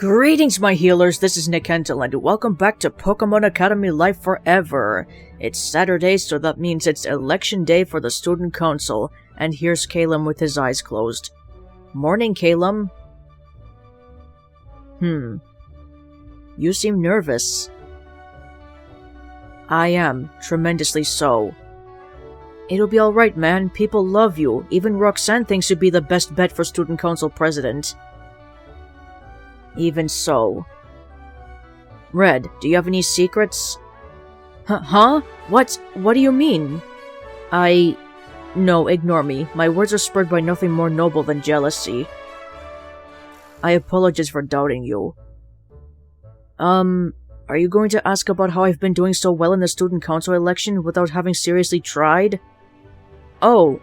Greetings, my healers, this is Nick Hentel, and welcome back to Pokémon Academy Life Forever. It's Saturday, so that means it's election day for the student council, and here's Calum with his eyes closed. Morning, Calum. You seem nervous. I am, tremendously so. It'll be alright, man. People love you. Even Roxanne thinks you'd be the best bet for student council president. Even so. Red, do you have any secrets? Huh? What do you mean? No, ignore me. My words are spurred by nothing more noble than jealousy. I apologize for doubting you. Are you going to ask about how I've been doing so well in the student council election without having seriously tried? Well,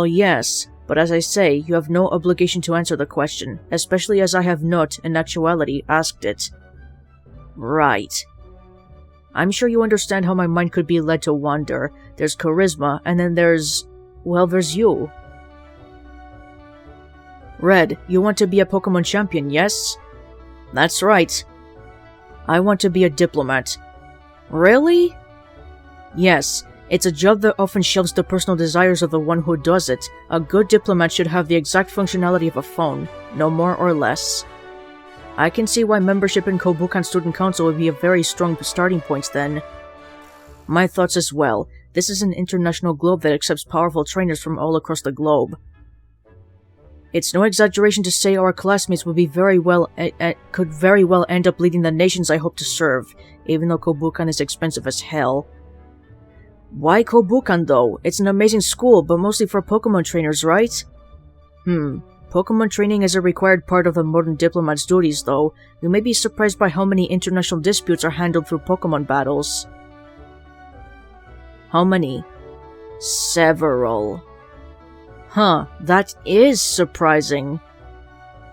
yes. But as I say, you have no obligation to answer the question, especially as I have not, in actuality, asked it. Right. I'm sure you understand how my mind could be led to wander. There's charisma, and then there's you. Red, you want to be a Pokémon champion, yes? That's right. I want to be a diplomat. Really? Yes. It's a job that often shelves the personal desires of the one who does it. A good diplomat should have the exact functionality of a phone, no more or less. I can see why membership in Kobukan Student Council would be a very strong starting point then. My thoughts as well. This is an international globe that accepts powerful trainers from all across the globe. It's no exaggeration to say our classmates would be could very well end up leading the nations I hope to serve, even though Kobukan is expensive as hell. Why Kobukan though? It's an amazing school, but mostly for Pokémon trainers, right? Pokémon training is a required part of the modern diplomat's duties though. You may be surprised by how many international disputes are handled through Pokémon battles. How many? Several. That is surprising.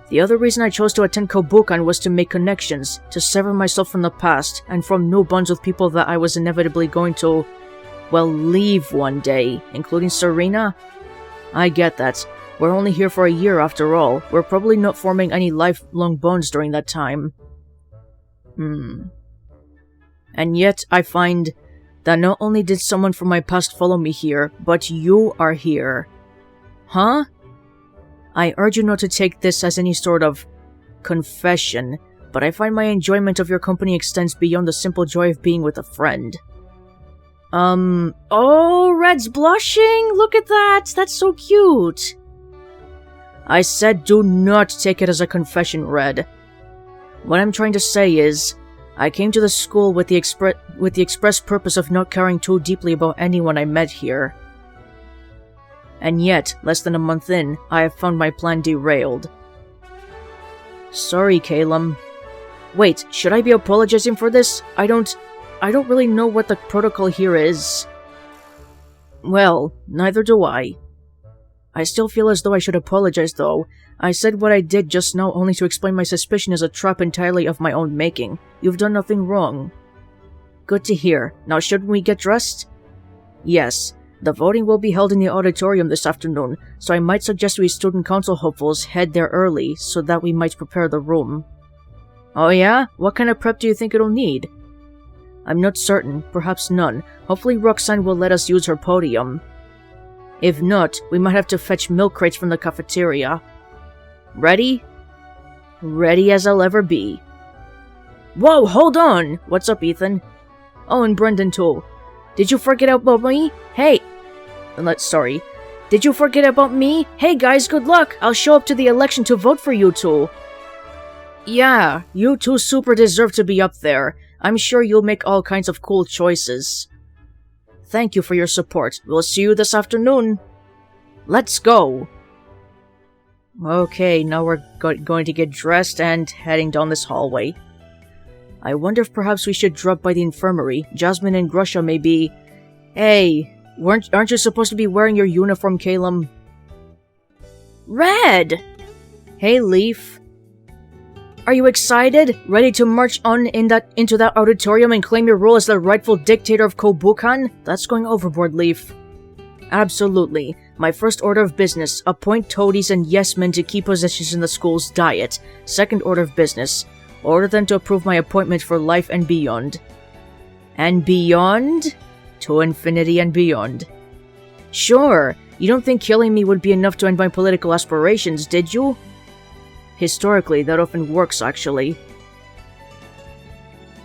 The other reason I chose to attend Kobukan was to make connections, to sever myself from the past, and form new bonds with people that I was inevitably going to leave one day, including Sabrina. I get that. We're only here for a year after all. We're probably not forming any lifelong bonds during that time. And yet, I find that not only did someone from my past follow me here, but you are here. Huh? I urge you not to take this as any sort of confession, but I find my enjoyment of your company extends beyond the simple joy of being with a friend. Oh, Red's blushing? Look at that! That's so cute! I said do not take it as a confession, Red. What I'm trying to say is, I came to the school with the express purpose of not caring too deeply about anyone I met here. And yet, less than a month in, I have found my plan derailed. Sorry, Calum. Wait, should I be apologizing for this? I don't really know what the protocol here is. Well, neither do I. I still feel as though I should apologize, though. I said what I did just now only to explain my suspicion as a trap entirely of my own making. You've done nothing wrong. Good to hear. Now shouldn't we get dressed? Yes. The voting will be held in the auditorium this afternoon, so I might suggest we student council hopefuls head there early so that we might prepare the room. Oh yeah? What kind of prep do you think it'll need? I'm not certain, perhaps none. Hopefully Roxanne will let us use her podium. If not, we might have to fetch milk crates from the cafeteria. Ready? Ready as I'll ever be. Whoa, hold on! What's up, Ethan? Oh, and Brendan too. Did you forget about me? Hey! Sorry. Did you forget about me? Hey guys, good luck! I'll show up to the election to vote for you two. Yeah, you two super deserve to be up there. I'm sure you'll make all kinds of cool choices. Thank you for your support. We'll see you this afternoon. Let's go! Okay, now we're going to get dressed and heading down this hallway. I wonder if perhaps we should drop by the infirmary. Jasmine and Grusha may be... Hey, aren't you supposed to be wearing your uniform, Calum? Red! Hey, Leaf. Are you excited? Ready to march on into that auditorium and claim your role as the rightful dictator of Kobukan? That's going overboard, Leaf. Absolutely. My first order of business, appoint toadies and yes-men to key positions in the school's diet. Second order of business, order them to approve my appointment for life and beyond. And beyond? To infinity and beyond. Sure, you don't think killing me would be enough to end my political aspirations, did you? Historically, that often works, actually.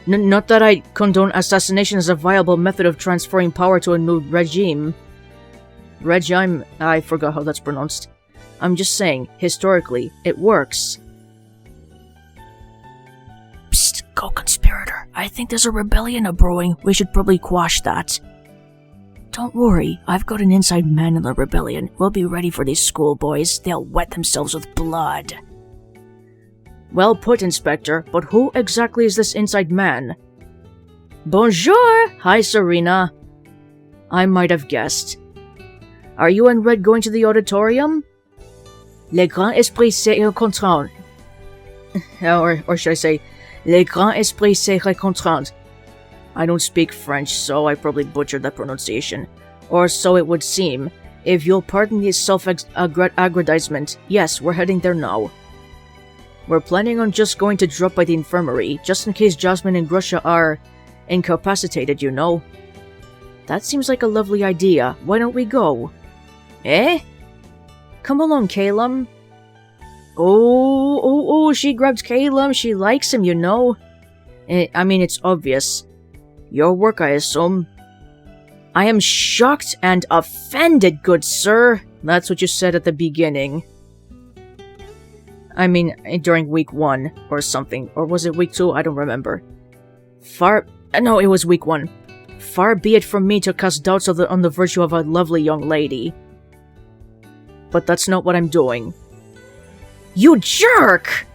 Not that I condone assassination as a viable method of transferring power to a new regime. I forgot how that's pronounced. I'm just saying, historically, it works. Psst, co-conspirator. I think there's a rebellion a-brewing. We should probably quash that. Don't worry, I've got an inside man in the rebellion. We'll be ready for these schoolboys. They'll wet themselves with blood. Well put, Inspector, but who exactly is this inside man? Bonjour! Hi, Sabrina. I might have guessed. Are you and Red going to the auditorium? Le grand esprit se rencontrent. Or should I say, Le grand esprit se rencontrent. I don't speak French, so I probably butchered that pronunciation. Or so it would seem. If you'll pardon the self-aggrandizement, yes, we're heading there now. We're planning on just going to drop by the infirmary, just in case Jasmine and Grusha are incapacitated, you know. That seems like a lovely idea. Why don't we go? Eh? Come along, Calum. Oh, she grabbed Calum. She likes him, you know. I mean, it's obvious. Your work, I assume. I am shocked and offended, good sir. That's what you said at the beginning. I mean, during week 1 or something. Or was it week 2? I don't remember. No, it was week 1. Far be it from me to cast doubts on the virtue of a lovely young lady. But that's not what I'm doing. You jerk!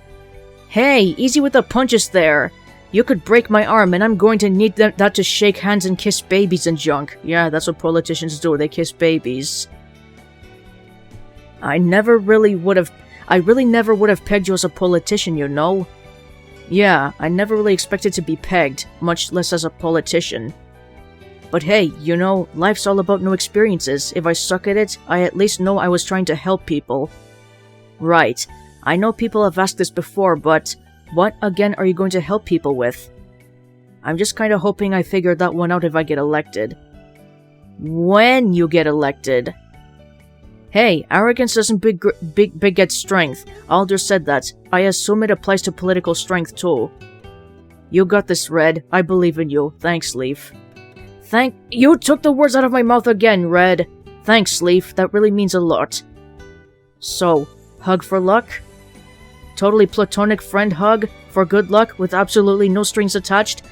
Hey, easy with the punches there. You could break my arm and I'm going to need that to shake hands and kiss babies and junk. Yeah, that's what politicians do, they kiss babies. I really never would have pegged you as a politician, you know? Yeah, I never really expected to be pegged, much less as a politician. But hey, you know, life's all about new experiences. If I suck at it, I at least know I was trying to help people. Right. I know people have asked this before, but what, again, are you going to help people with? I'm just kinda hoping I figure that one out if I get elected. When you get elected. Hey, arrogance doesn't beget strength. Alder said that. I assume it applies to political strength too. You got this, Red. I believe in you. Thanks, Leaf. You took the words out of my mouth again, Red. Thanks, Leaf. That really means a lot. So, hug for luck? Totally platonic friend hug for good luck with absolutely no strings attached?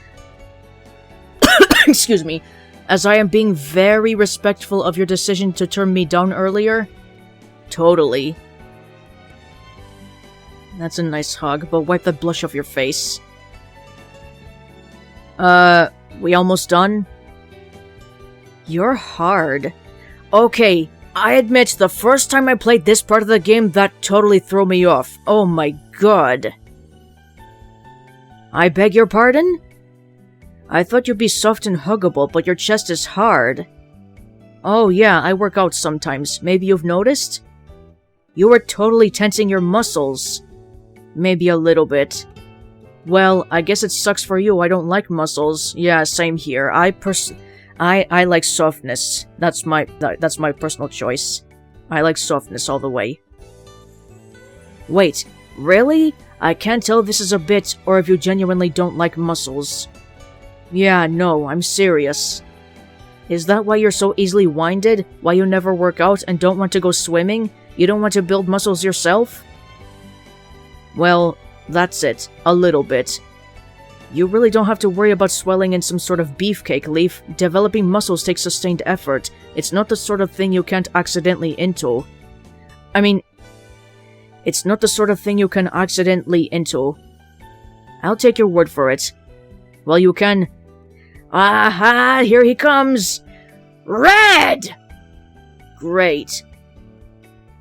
Excuse me. As I am being very respectful of your decision to turn me down earlier? Totally. That's a nice hug, but wipe that blush off your face. We almost done? You're hard. Okay, I admit the first time I played this part of the game, that totally threw me off. Oh my god. I beg your pardon? I thought you'd be soft and huggable, but your chest is hard. Oh yeah, I work out sometimes. Maybe you've noticed? You were totally tensing your muscles. Maybe a little bit. Well, I guess it sucks for you. I don't like muscles. Yeah, same here. I like softness. That's my personal choice. I like softness all the way. Wait, really? I can't tell if this is a bit or if you genuinely don't like muscles. Yeah, no, I'm serious. Is that why you're so easily winded? Why you never work out and don't want to go swimming? You don't want to build muscles yourself? Well, that's it. A little bit. You really don't have to worry about swelling in some sort of beefcake, Leaf. Developing muscles takes sustained effort. It's not the sort of thing you can't accidentally into. I mean, it's not the sort of thing you can accidentally into. I'll take your word for it. Well, you can... Aha! Here he comes! Red! Great.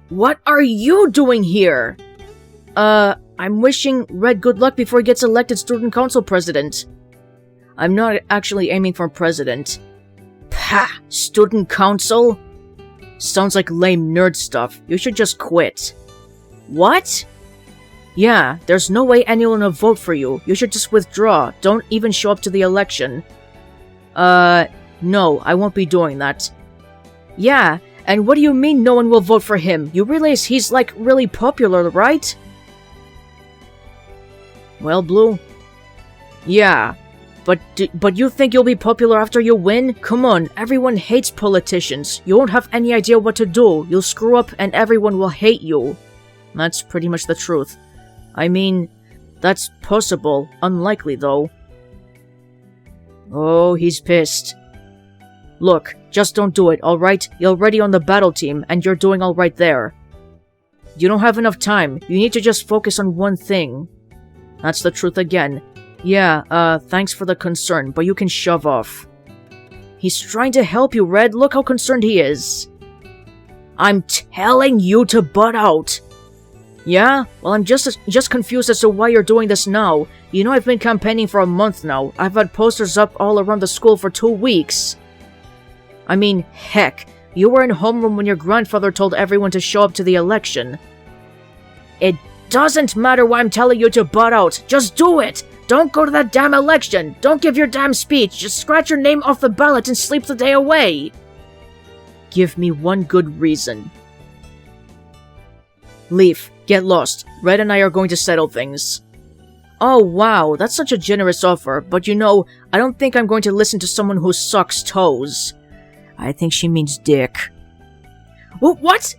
What are you doing here? I'm wishing Red good luck before he gets elected student council president. I'm not actually aiming for president. Pah! Student council? Sounds like lame nerd stuff. You should just quit. What? Yeah, there's no way anyone will vote for you. You should just withdraw. Don't even show up to the election. No, I won't be doing that. Yeah, and what do you mean no one will vote for him? You realize he's, like, really popular, right? Well, Blue? Yeah, but you think you'll be popular after you win? Come on, everyone hates politicians. You won't have any idea what to do. You'll screw up and everyone will hate you. That's pretty much the truth. I mean, that's possible. Unlikely, though. Oh, he's pissed. Look, just don't do it, alright? You're already on the battle team, and you're doing alright there. You don't have enough time. You need to just focus on one thing. That's the truth again. Yeah, thanks for the concern, but you can shove off. He's trying to help you, Red. Look how concerned he is. I'm telling you to butt out. Yeah? Well, I'm just confused as to why you're doing this now. You know I've been campaigning for a month now. I've had posters up all around the school for 2 weeks. I mean, heck, you were in homeroom when your grandfather told everyone to show up to the election. It doesn't matter why I'm telling you to butt out. Just do it! Don't go to that damn election! Don't give your damn speech! Just scratch your name off the ballot and sleep the day away! Give me one good reason. Leaf, get lost. Red and I are going to settle things. Oh wow, that's such a generous offer, but you know, I don't think I'm going to listen to someone who sucks toes. I think she means dick. What?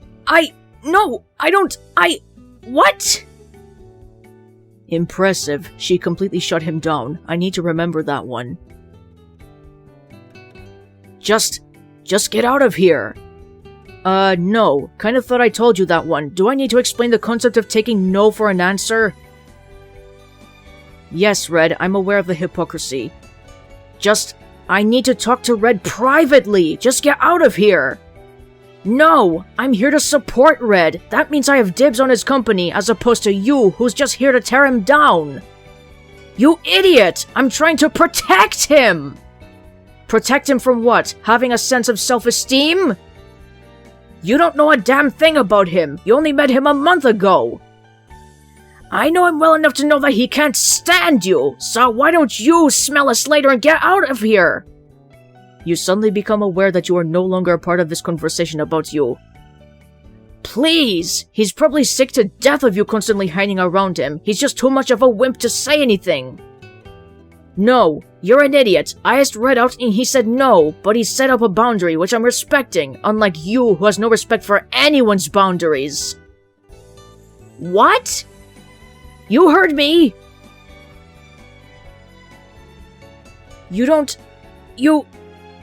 No, I don't, what? Impressive. She completely shut him down. I need to remember that one. Just get out of here. No. Kinda thought I told you that one. Do I need to explain the concept of taking no for an answer? Yes, Red, I'm aware of the hypocrisy. I need to talk to Red privately. Just get out of here. No, I'm here to support Red. That means I have dibs on his company, as opposed to you, who's just here to tear him down. You idiot! I'm trying to protect him! Protect him from what? Having a sense of self-esteem? You don't know a damn thing about him. You only met him a month ago. I know him well enough to know that he can't stand you, so why don't you smell us later and get out of here? You suddenly become aware that you are no longer a part of this conversation about you. Please! He's probably sick to death of you constantly hanging around him. He's just too much of a wimp to say anything. No, you're an idiot. I asked Red out and he said no, but he set up a boundary, which I'm respecting, unlike you who has no respect for anyone's boundaries. What? You heard me!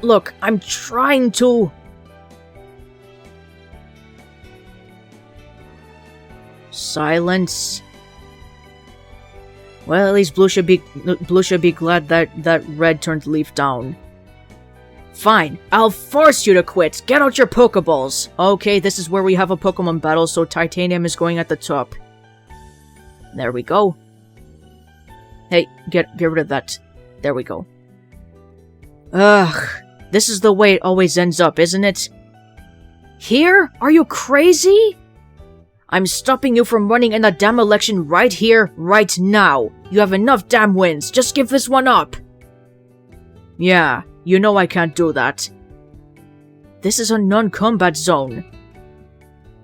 Look, I'm trying to... Silence. Well, at least Blue should be glad that Red turned Leaf down. Fine, I'll force you to quit. Get out your Pokeballs. Okay, this is where we have a Pokemon battle, so Titanium is going at the top. There we go. Hey, get rid of that. There we go. Ugh, this is the way it always ends up, isn't it? Here? Are you crazy? I'm stopping you from running in the damn election right here, right now. You have enough damn wins. Just give this one up. Yeah, you know I can't do that. This is a non-combat zone.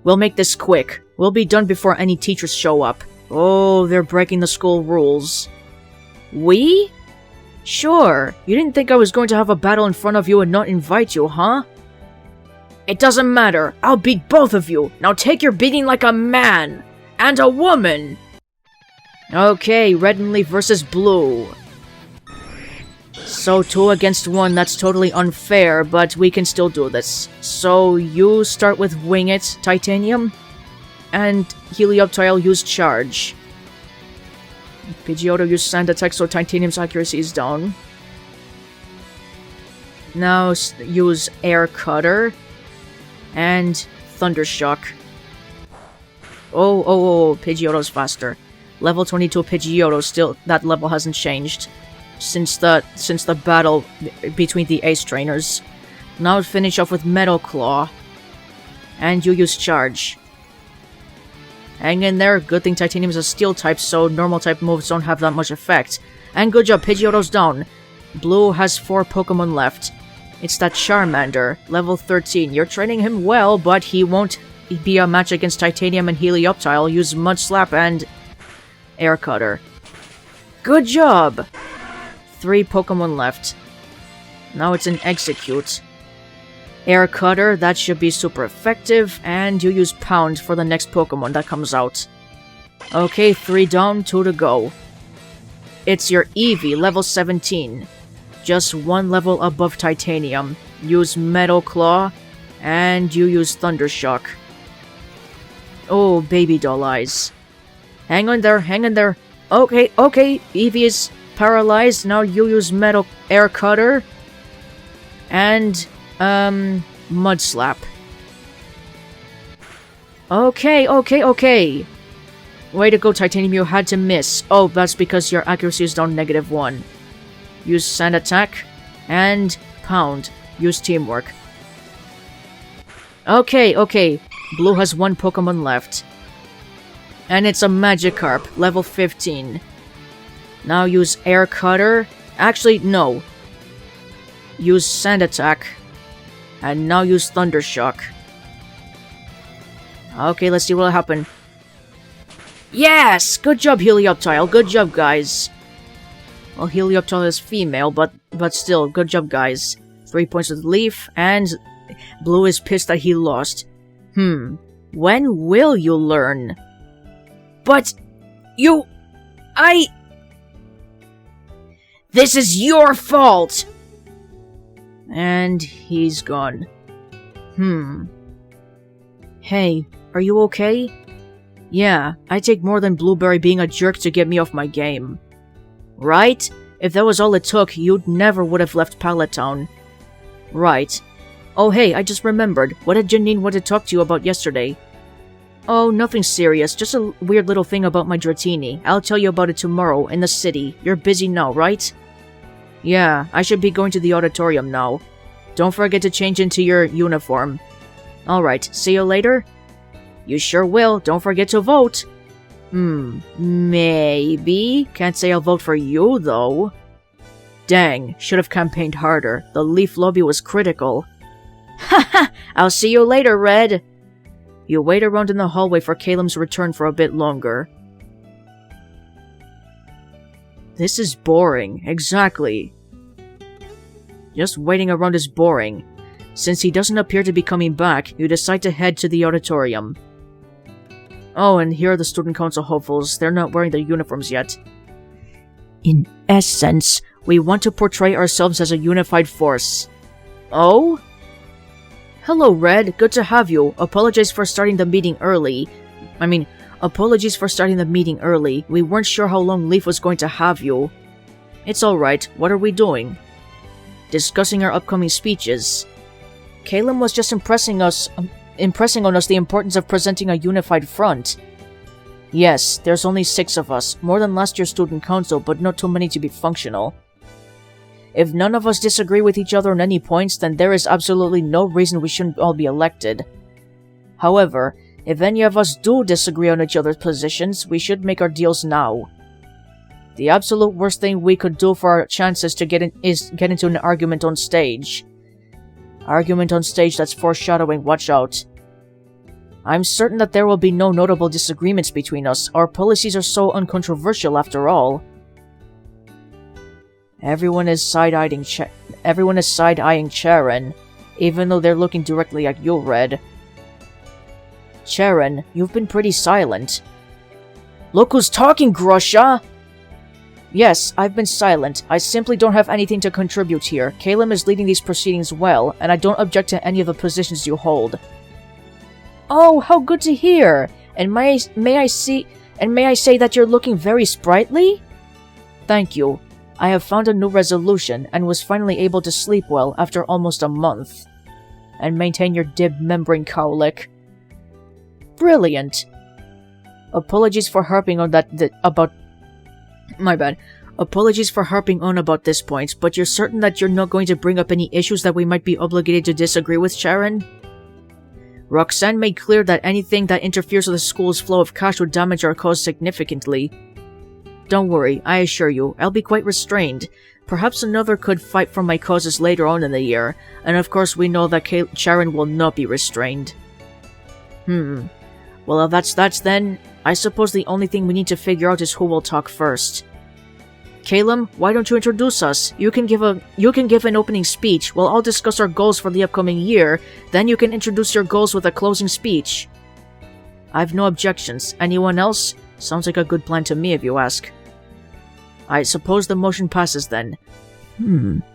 We'll make this quick. We'll be done before any teachers show up. Oh, they're breaking the school rules. We? Sure. You didn't think I was going to have a battle in front of you and not invite you, huh? It doesn't matter. I'll beat both of you. Now take your beating like a man. And a woman. Okay, Red and Leaf versus Blue. So 2 against 1, that's totally unfair, but we can still do this. So you start with Wing It, Titanium. And Helioptile use Charge. Pidgeotto use Sand Attack so Titanium's accuracy is down. Now use Air Cutter. And Thundershock. Oh, Pidgeotto's faster. Level 22 Pidgeotto, still, that level hasn't changed. Since the battle between the Ace Trainers. Now finish off with Metal Claw. and you use charge. Hang in there. Good thing Titanium is a steel type, so normal type moves don't have that much effect. And good job, Pidgeotto's down. Blue has 4 Pokemon left. It's that Charmander, level 13. You're training him well, but he won't be a match against Titanium and Helioptile. Use Mud Slap and Air Cutter. Good job! 3 Pokemon left. Now it's an Execute. Air Cutter, that should be super effective, and you use Pound for the next Pokemon that comes out. Okay, 3 down, 2 to go. It's your Eevee, level 17. Just 1 level above Titanium. Use Metal Claw, and you use Thundershock. Oh, baby doll eyes. Hang on there, hang on there. Okay, Eevee is paralyzed, now you use Metal Air Cutter. And, Mud Slap. Okay. Way to go, Titanium, you had to miss. Oh, that's because your accuracy is down -1. Use Sand Attack, and Pound. Use Teamwork. Okay. Blue has 1 Pokemon left. And it's a Magikarp, level 15. Now use Air Cutter. Actually, no. Use Sand Attack. And now use Thundershock. Okay, let's see what'll happen. Yes! Good job, Helioptile. Good job, guys. Well, Helioptile is female, but still, good job, guys. 3 points with Leaf, and Blue is pissed that he lost. When will you learn? But This is your fault! And he's gone. Hey, are you okay? Yeah, I take more than Blueberry being a jerk to get me off my game. Right? If that was all it took, you'd never would have left Pallet Town. Right. Oh hey, I just remembered. What did Janine want to talk to you about yesterday? Oh, nothing serious. Just a weird little thing about my Dratini. I'll tell you about it tomorrow, in the city. You're busy now, right? Yeah, I should be going to the auditorium now. Don't forget to change into your uniform. Alright, see you later? You sure will. Don't forget to vote. Maybe. Can't say I'll vote for you, though. Dang, should have campaigned harder. The Leaf lobby was critical. Haha! I'll see you later, Red! You wait around in the hallway for Caleb's return for a bit longer. This is boring. Exactly. Just waiting around is boring. Since he doesn't appear to be coming back, you decide to head to the auditorium. Oh, and here are the student council hopefuls. They're not wearing their uniforms yet. In essence, we want to portray ourselves as a unified force. Oh? Hello, Red. Good to have you. Apologies for starting the meeting early. We weren't sure how long Leaf was going to have you. It's alright. What are we doing? Discussing our upcoming speeches. Caleb was just impressing on us the importance of presenting a unified front. Yes, there's only 6 of us, more than last year's student council, but not too many to be functional. If none of us disagree with each other on any points, then there is absolutely no reason we shouldn't all be elected. However, if any of us do disagree on each other's positions, we should make our deals now. The absolute worst thing we could do for our chances to get into an argument on stage. Argument on stage that's foreshadowing, watch out. I'm certain that there will be no notable disagreements between us. Our policies are so uncontroversial after all. Everyone is side-eyeing Cheren, even though they're looking directly at you, Red. Cheren, you've been pretty silent. Look who's talking, Grusha! Yes, I've been silent. I simply don't have anything to contribute here. Caleb is leading these proceedings well, and I don't object to any of the positions you hold. Oh, how good to hear! And may I say that you're looking very sprightly? Thank you. I have found a new resolution, and was finally able to sleep well after almost a month. And maintain your dib membrane cowlick. Brilliant. Apologies for harping on My bad. Apologies for harping on about this point, but you're certain that you're not going to bring up any issues that we might be obligated to disagree with, Cheren? Roxanne made clear that anything that interferes with the school's flow of cash would damage our cause significantly. Don't worry, I assure you, I'll be quite restrained. Perhaps another could fight for my causes later on in the year, and of course we know that Cheren will not be restrained. Well, if that's then, I suppose the only thing we need to figure out is who will talk first. Caleb, why don't you introduce us? You can give an opening speech, while I'll discuss our goals for the upcoming year, then you can introduce your goals with a closing speech. I've no objections. Anyone else? Sounds like a good plan to me if you ask. I suppose the motion passes then.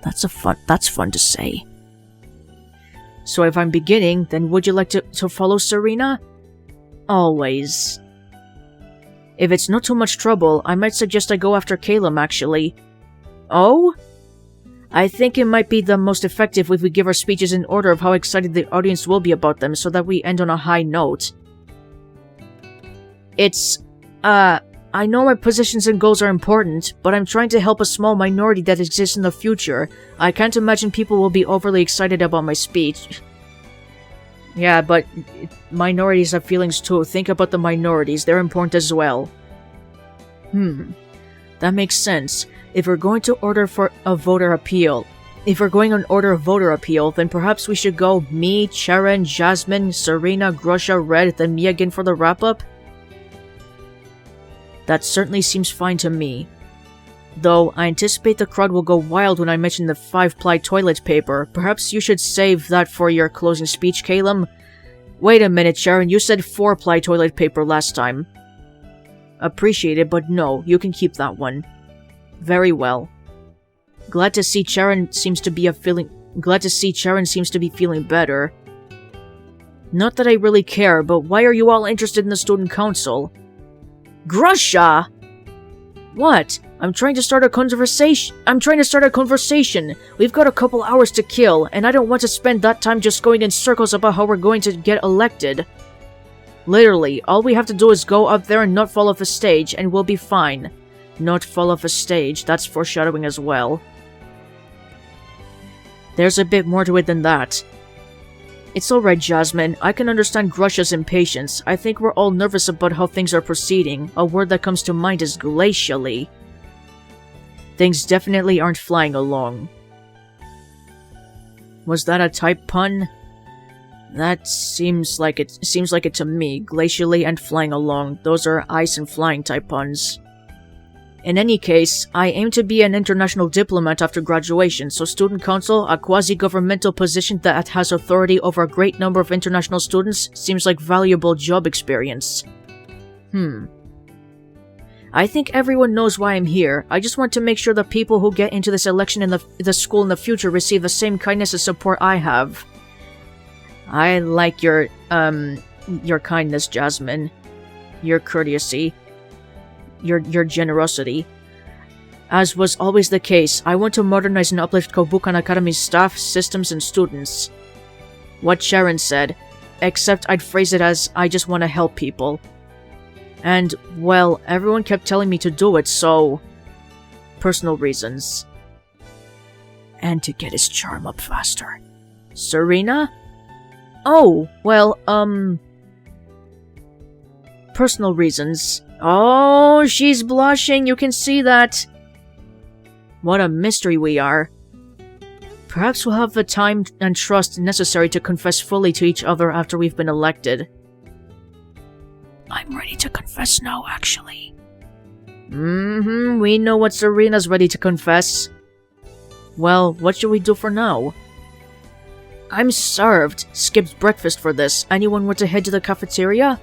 That's fun to say. So if I'm beginning, then would you like to follow Sabrina? Always. If it's not too much trouble, I might suggest I go after Caleb, actually. Oh? I think it might be the most effective if we give our speeches in order of how excited the audience will be about them so that we end on a high note. I know my positions and goals are important, but I'm trying to help a small minority that exists in the future. I can't imagine people will be overly excited about my speech. Yeah, but minorities have feelings too. Think about the minorities. They're important as well. That makes sense. If we're going to order for a voter appeal, then perhaps we should go me, Cheren, Jasmine, Sabrina, Grusha, Red, then me again for the wrap-up? That certainly seems fine to me. Though, I anticipate the crowd will go wild when I mention the 5-ply toilet paper. Perhaps you should save that for your closing speech, Caleb? Wait a minute, Cheren, you said 4-ply toilet paper last time. Appreciate it, but no, you can keep that one. Very well. Glad to see Cheren seems to be feeling better. Not that I really care, but why are you all interested in the student council? Grusha! What? I'm trying to start a conversation. We've got a couple hours to kill, and I don't want to spend that time just going in circles about how we're going to get elected. Literally, all we have to do is go up there and not fall off a stage, and we'll be fine. Not fall off a stage, that's foreshadowing as well. There's a bit more to it than that. It's alright, Jasmine. I can understand Grusha's impatience. I think we're all nervous about how things are proceeding. A word that comes to mind is glacially. Things definitely aren't flying along. Was that a type pun? That seems like it to me. Glacially and flying along. Those are ice and flying type puns. In any case, I aim to be an international diplomat after graduation, so Student Council, a quasi-governmental position that has authority over a great number of international students, seems like valuable job experience. I think everyone knows why I'm here. I just want to make sure the people who get into this election in the school in the future receive the same kindness and support I have. I like your kindness, Jasmine. Your courtesy. Your generosity. As was always the case, I want to modernize and uplift Kobukan Academy's staff, systems, and students. What Cheren said, except I'd phrase it as, I just want to help people. And, well, everyone kept telling me to do it, so... personal reasons. And to get his charm up faster. Sabrina? Oh, well, personal reasons. Oh, she's blushing, you can see that. What a mystery we are. Perhaps we'll have the time and trust necessary to confess fully to each other after we've been elected. I'm ready to confess now, actually. We know what Sabrina's ready to confess. Well, what should we do for now? I'm starved. Skipped breakfast for this. Anyone want to head to the cafeteria?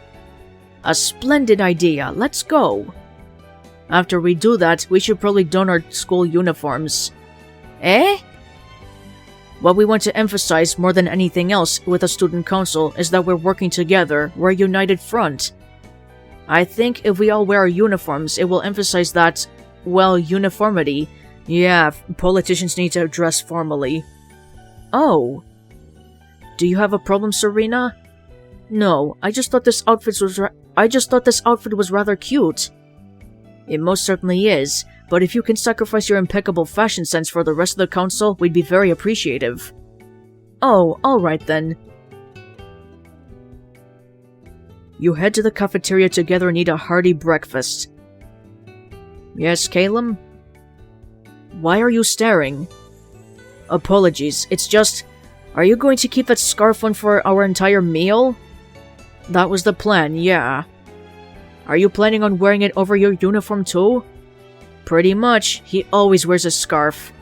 A splendid idea. Let's go. After we do that, we should probably don our school uniforms. Eh? What we want to emphasize more than anything else with the student council is that we're working together. We're a united front. I think if we all wear our uniforms, it will emphasize that, well, uniformity. Yeah, politicians need to dress formally. Oh. Do you have a problem, Sabrina? No, I just thought this outfit was rather cute. It most certainly is, but if you can sacrifice your impeccable fashion sense for the rest of the council, we'd be very appreciative. Oh, alright then. You head to the cafeteria together and eat a hearty breakfast. Yes, Caleb? Why are you staring? Apologies, it's just... Are you going to keep that scarf on for our entire meal? That was the plan, yeah. Are you planning on wearing it over your uniform too? Pretty much. He always wears a scarf.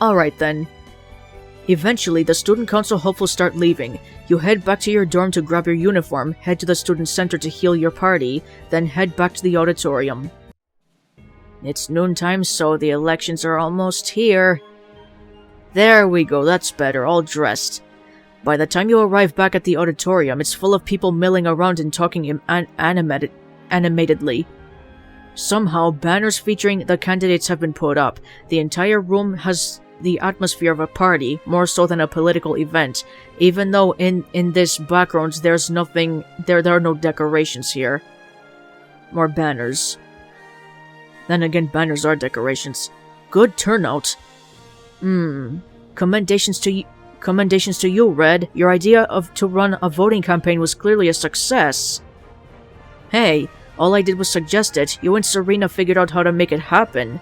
Alright then. Eventually, the student council hopefuls start leaving. You head back to your dorm to grab your uniform, head to the student center to heal your party, then head back to the auditorium. It's noontime, so the elections are almost here. There we go, that's better, all dressed. By the time you arrive back at the auditorium, it's full of people milling around and talking animatedly. Somehow, banners featuring the candidates have been put up. The entire room has the atmosphere of a party, more so than a political event, even though in this background there's nothing, there are no decorations here. More banners. Then again, banners are decorations. Good turnout. Commendations to you, Red. Your idea to run a voting campaign was clearly a success. Hey, all I did was suggest it. You and Sabrina figured out how to make it happen.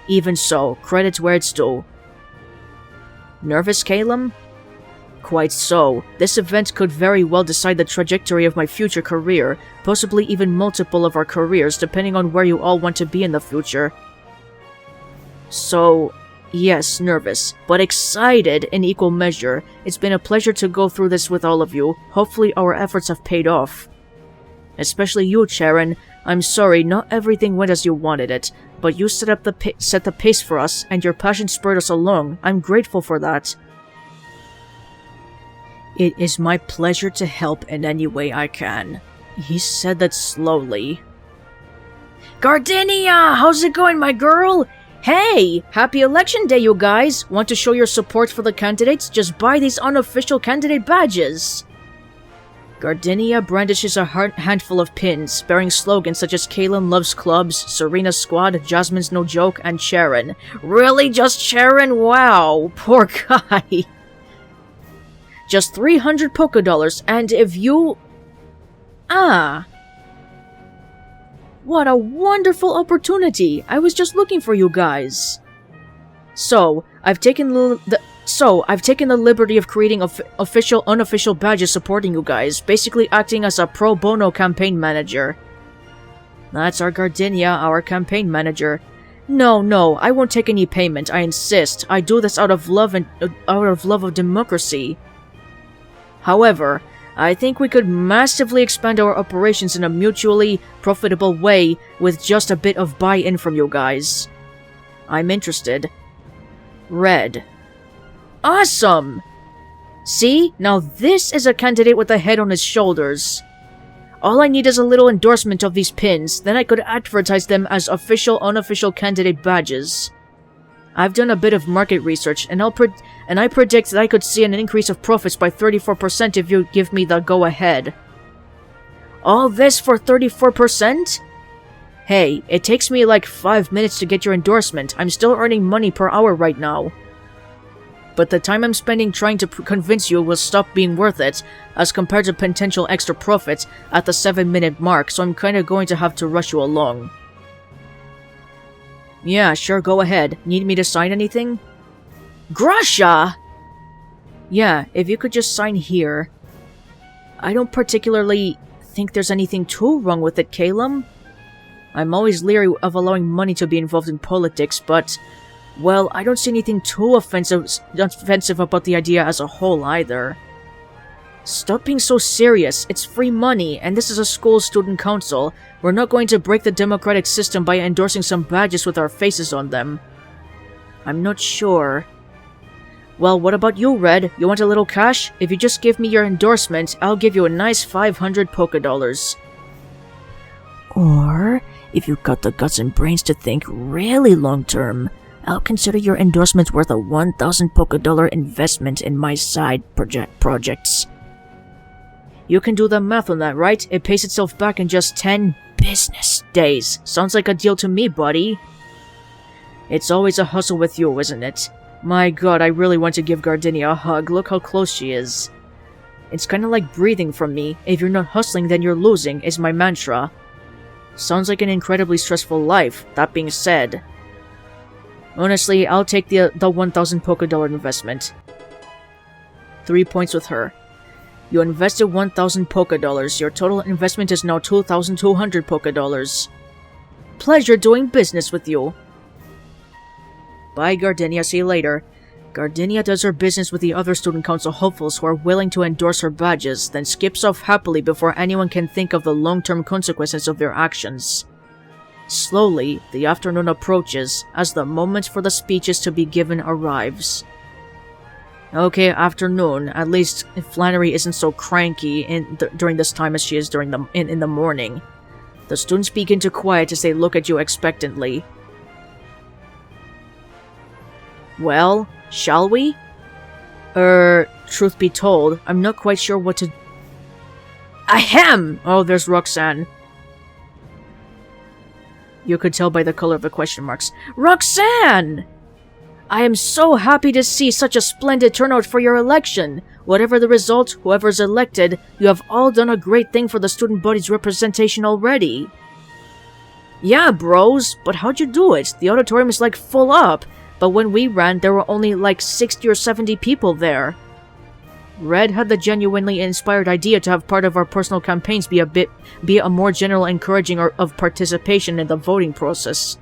Even so, credit's where it's due. Nervous, Caleb? Quite so. This event could very well decide the trajectory of my future career, possibly even multiple of our careers, depending on where you all want to be in the future. So, yes, nervous, but excited in equal measure. It's been a pleasure to go through this with all of you. Hopefully our efforts have paid off. Especially you, Cheren. I'm sorry, not everything went as you wanted it, but you set the pace for us, and your passion spurred us along. I'm grateful for that. It is my pleasure to help in any way I can. He said that slowly. Gardenia! How's it going, my girl? Hey! Happy election day, you guys! Want to show your support for the candidates? Just buy these unofficial candidate badges! Gardenia brandishes a handful of pins, bearing slogans such as Caleb loves clubs, Serena's squad, Jasmine's no joke, and Cheren. Really? Just Cheren? Wow! Poor guy! Just 300 Pokédollars, and if you... What a wonderful opportunity! I was just looking for you guys. So, I've taken the liberty of creating unofficial badges supporting you guys, basically acting as a pro bono campaign manager. That's our Gardenia, our campaign manager. No, I won't take any payment, I insist. I do this out of love of democracy. However, I think we could massively expand our operations in a mutually profitable way with just a bit of buy-in from you guys. I'm interested. Red. Awesome! See? Now this is a candidate with a head on his shoulders. All I need is a little endorsement of these pins, then I could advertise them as unofficial candidate badges. I've done a bit of market research, and I predict that I could see an increase of profits by 34% if you give me the go-ahead. All this for 34%? Hey, it takes me like 5 minutes to get your endorsement. I'm still earning money per hour right now. But the time I'm spending trying to convince you will stop being worth it, as compared to potential extra profits at the 7-minute mark, so I'm kinda going to have to rush you along. Yeah, sure, go ahead. Need me to sign anything? Grasha! Yeah, if you could just sign here. I don't particularly think there's anything too wrong with it, Caleb. I'm always leery of allowing money to be involved in politics, but... well, I don't see anything too offensive about the idea as a whole either. Stop being so serious. It's free money, and this is a school student council. We're not going to break the democratic system by endorsing some badges with our faces on them. I'm not sure. Well, what about you, Red? You want a little cash? If you just give me your endorsement, I'll give you a nice 500 Pokédollars. Or, if you've got the guts and brains to think really long-term, I'll consider your endorsement worth a 1,000 Pokédollar investment in my side projects. You can do the math on that, right? It pays itself back in just 10 business days. Sounds like a deal to me, buddy. It's always a hustle with you, isn't it? My god, I really want to give Gardenia a hug. Look how close she is. It's kinda like breathing from me. If you're not hustling, then you're losing, is my mantra. Sounds like an incredibly stressful life. That being said, honestly, I'll take the 1,000 Poké-dollar investment. 3 points with her. You invested 1,000 Poké-dollars. Your total investment is now 2,200 Poké-dollars. Pleasure doing business with you. Bye, Gardenia. See you later. Gardenia does her business with the other student council hopefuls who are willing to endorse her badges, then skips off happily before anyone can think of the long-term consequences of their actions. Slowly, the afternoon approaches as the moment for the speeches to be given arrives. Okay, afternoon. At least Flannery isn't so cranky during this time as she is in the morning. The students begin to quiet as they look at you expectantly. Well, shall we? Truth be told, I'm not quite sure what to... Ahem! Oh, there's Roxanne. You could tell by the color of the question marks. Roxanne! I am so happy to see such a splendid turnout for your election. Whatever the result, whoever's elected, you have all done a great thing for the student body's representation already. Yeah, bros, but how'd you do it? The auditorium is like full up. But when we ran, there were only like 60 or 70 people there. Red had the genuinely inspired idea to have part of our personal campaigns be a more general encouraging of participation in the voting process.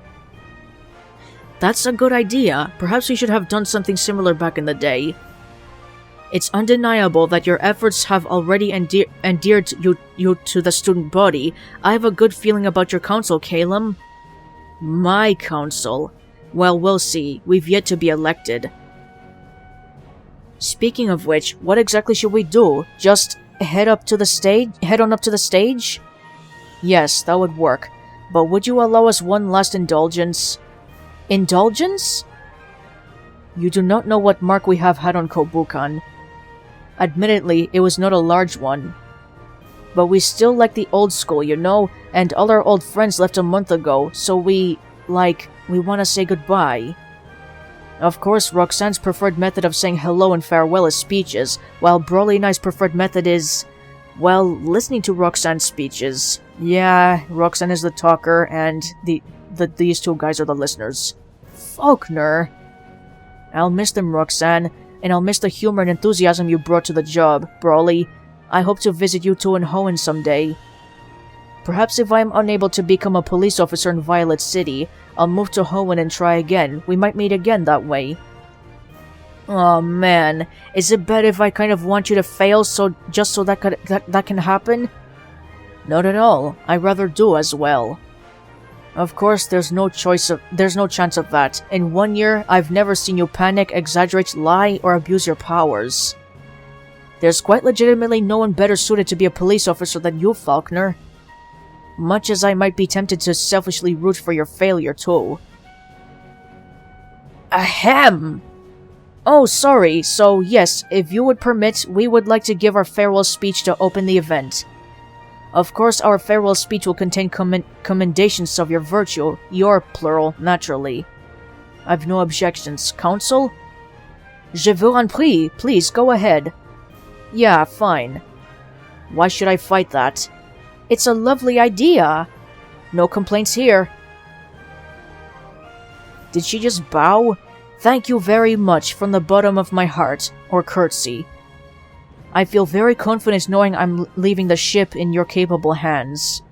That's a good idea. Perhaps we should have done something similar back in the day. It's undeniable that your efforts have already endeared you to the student body. I have a good feeling about your council, Calum. My council. Well, we'll see. We've yet to be elected. Speaking of which, what exactly should we do? Just head on up to the stage? Yes, that would work. But would you allow us one last indulgence? Indulgence? You do not know what mark we have had on Kobukan. Admittedly, it was not a large one. But we still like the old school, you know? And all our old friends left a month ago, so we want to say goodbye. Of course, Roxanne's preferred method of saying hello and farewell is speeches, while Broly and I's preferred method is, well, listening to Roxanne's speeches. Yeah, Roxanne is the talker, and these two guys are the listeners. Faulkner. I'll miss them, Roxanne, and I'll miss the humor and enthusiasm you brought to the job, Broly. I hope to visit you two in Hoenn someday. Perhaps if I am unable to become a police officer in Violet City, I'll move to Hoenn and try again. We might meet again that way. Oh man, is it bad if I kind of want you to fail just so that can happen? Not at all. I'd rather do as well. Of course, there's no chance of that. In 1 year, I've never seen you panic, exaggerate, lie, or abuse your powers. There's quite legitimately no one better suited to be a police officer than you, Faulkner. Much as I might be tempted to selfishly root for your failure, too. Ahem! Oh, sorry. So, yes, if you would permit, we would like to give our farewell speech to open the event. Of course, our farewell speech will contain commendations of your virtue, your plural, naturally. I've no objections. Counsel? Je vous en prie, please, go ahead. Yeah, fine. Why should I fight that? It's a lovely idea. No complaints here. Did she just bow? Thank you very much from the bottom of my heart, or curtsy. I feel very confident knowing I'm leaving the ship in your capable hands.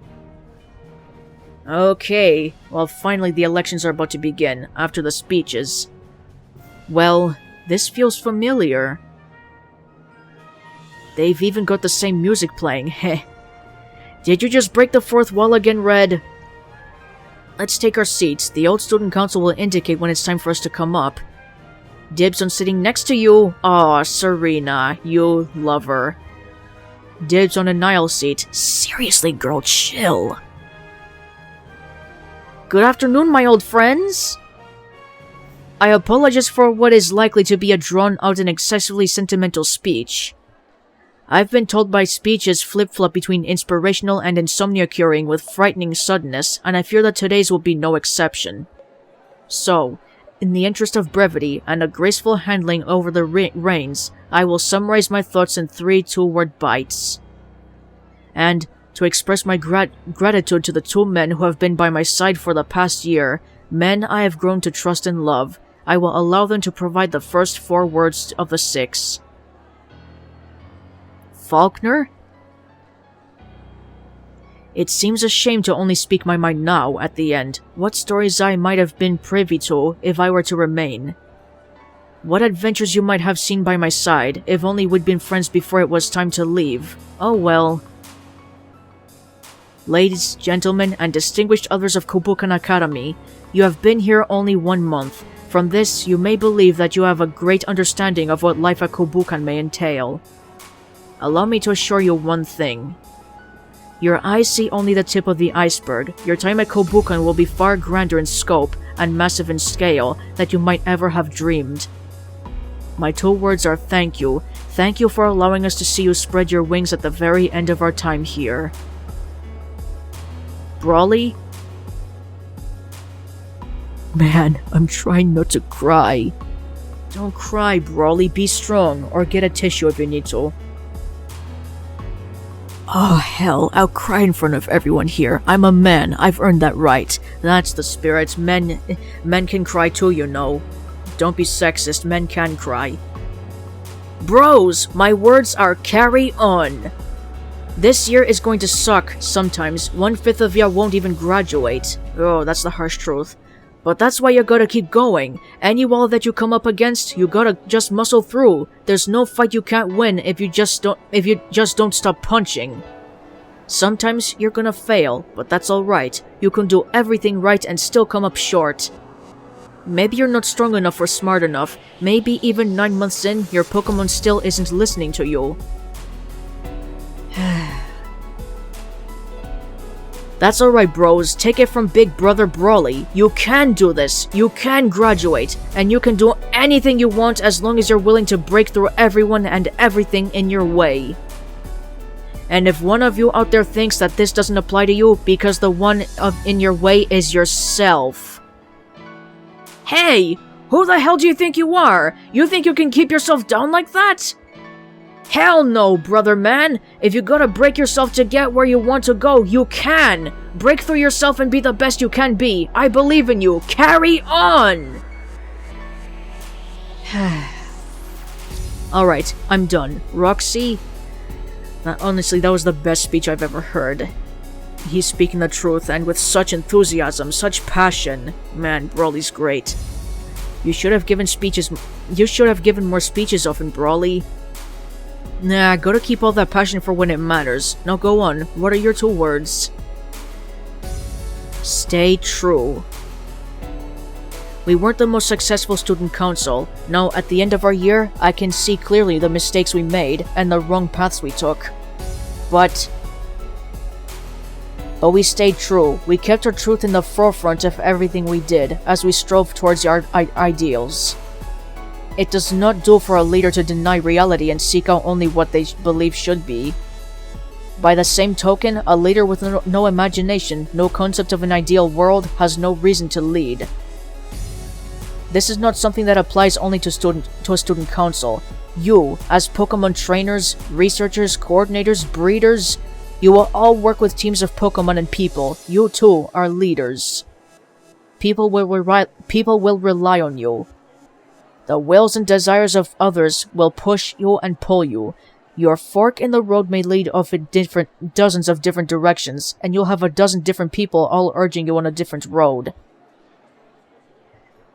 Okay, well finally the elections are about to begin, after the speeches. Well, this feels familiar. They've even got the same music playing, heh. Did you just break the fourth wall again, Red? Let's take our seats. The old student council will indicate when it's time for us to come up. Dibs on sitting next to you. Aw, Sabrina, you lover. Dibs on a Nile seat. Seriously, girl, chill. Good afternoon, my old friends. I apologize for what is likely to be a drawn-out and excessively sentimental speech. I've been told my speeches flip-flop between inspirational and insomnia curing with frightening suddenness, and I fear that today's will be no exception. So, In the interest of brevity and a graceful handling over the reins, I will summarize my thoughts in 3 two-word bites. And to express my gratitude to the 2 men who have been by my side for the past year, men I have grown to trust and love, I will allow them to provide the first 4 words of the 6. Faulkner? It seems a shame to only speak my mind now, at the end. What stories I might have been privy to if I were to remain. What adventures you might have seen by my side, if only we'd been friends before it was time to leave. Oh well. Ladies, gentlemen, and distinguished others of Kobukan Academy, you have been here only 1 month. From this, you may believe that you have a great understanding of what life at Kobukan may entail. Allow me to assure you one thing. Your eyes see only the tip of the iceberg. Your time at Kobukan will be far grander in scope and massive in scale than you might ever have dreamed. My 2 words are thank you. Thank you for allowing us to see you spread your wings at the very end of our time here. Brawly? Man, I'm trying not to cry. Don't cry, Brawly. Be strong, or get a tissue if you need to. Oh, hell, I'll cry in front of everyone here. I'm a man. I've earned that right. That's the spirit. Men can cry too, you know. Don't be sexist. Men can cry. Bros, my words are carry on. This year is going to suck sometimes. 1/5 of ya won't even graduate. Oh, that's the harsh truth. But that's why you gotta keep going. Any wall that you come up against, you gotta just muscle through. There's no fight you can't win if you just don't stop punching. Sometimes you're gonna fail, but that's alright. You can do everything right and still come up short. Maybe you're not strong enough or smart enough. Maybe even 9 months in, your Pokémon still isn't listening to you. That's alright, bros. Take it from Big Brother Brawly. You can do this. You can graduate. And you can do anything you want as long as you're willing to break through everyone and everything in your way. And if one of you out there thinks that this doesn't apply to you because the one in your way is yourself. Hey! Who the hell do you think you are? You think you can keep yourself down like that? Hell no, brother man! If you gotta break yourself to get where you want to go, you can! Break through yourself and be the best you can be! I believe in you! Carry on! Alright, I'm done. Roxy? Honestly, that was the best speech I've ever heard. He's speaking the truth, and with such enthusiasm, such passion. Man, Brawly's great. You should have given more speeches often, Brawly. Nah, gotta keep all that passion for when it matters. Now go on, what are your 2 words? Stay true. We weren't the most successful student council. Now, at the end of our year, I can see clearly the mistakes we made and the wrong paths we took. But we stayed true. We kept our truth in the forefront of everything we did, as we strove towards our ideals. It does not do for a leader to deny reality and seek out only what they believe should be. By the same token, a leader with no imagination, no concept of an ideal world, has no reason to lead. This is not something that applies only to a student council. You, as Pokémon trainers, researchers, coordinators, breeders, you will all work with teams of Pokémon and people. You too are leaders. People will rely on you. The wills and desires of others will push you and pull you. Your fork in the road may lead off in dozens of different directions, and you'll have a dozen different people all urging you on a different road.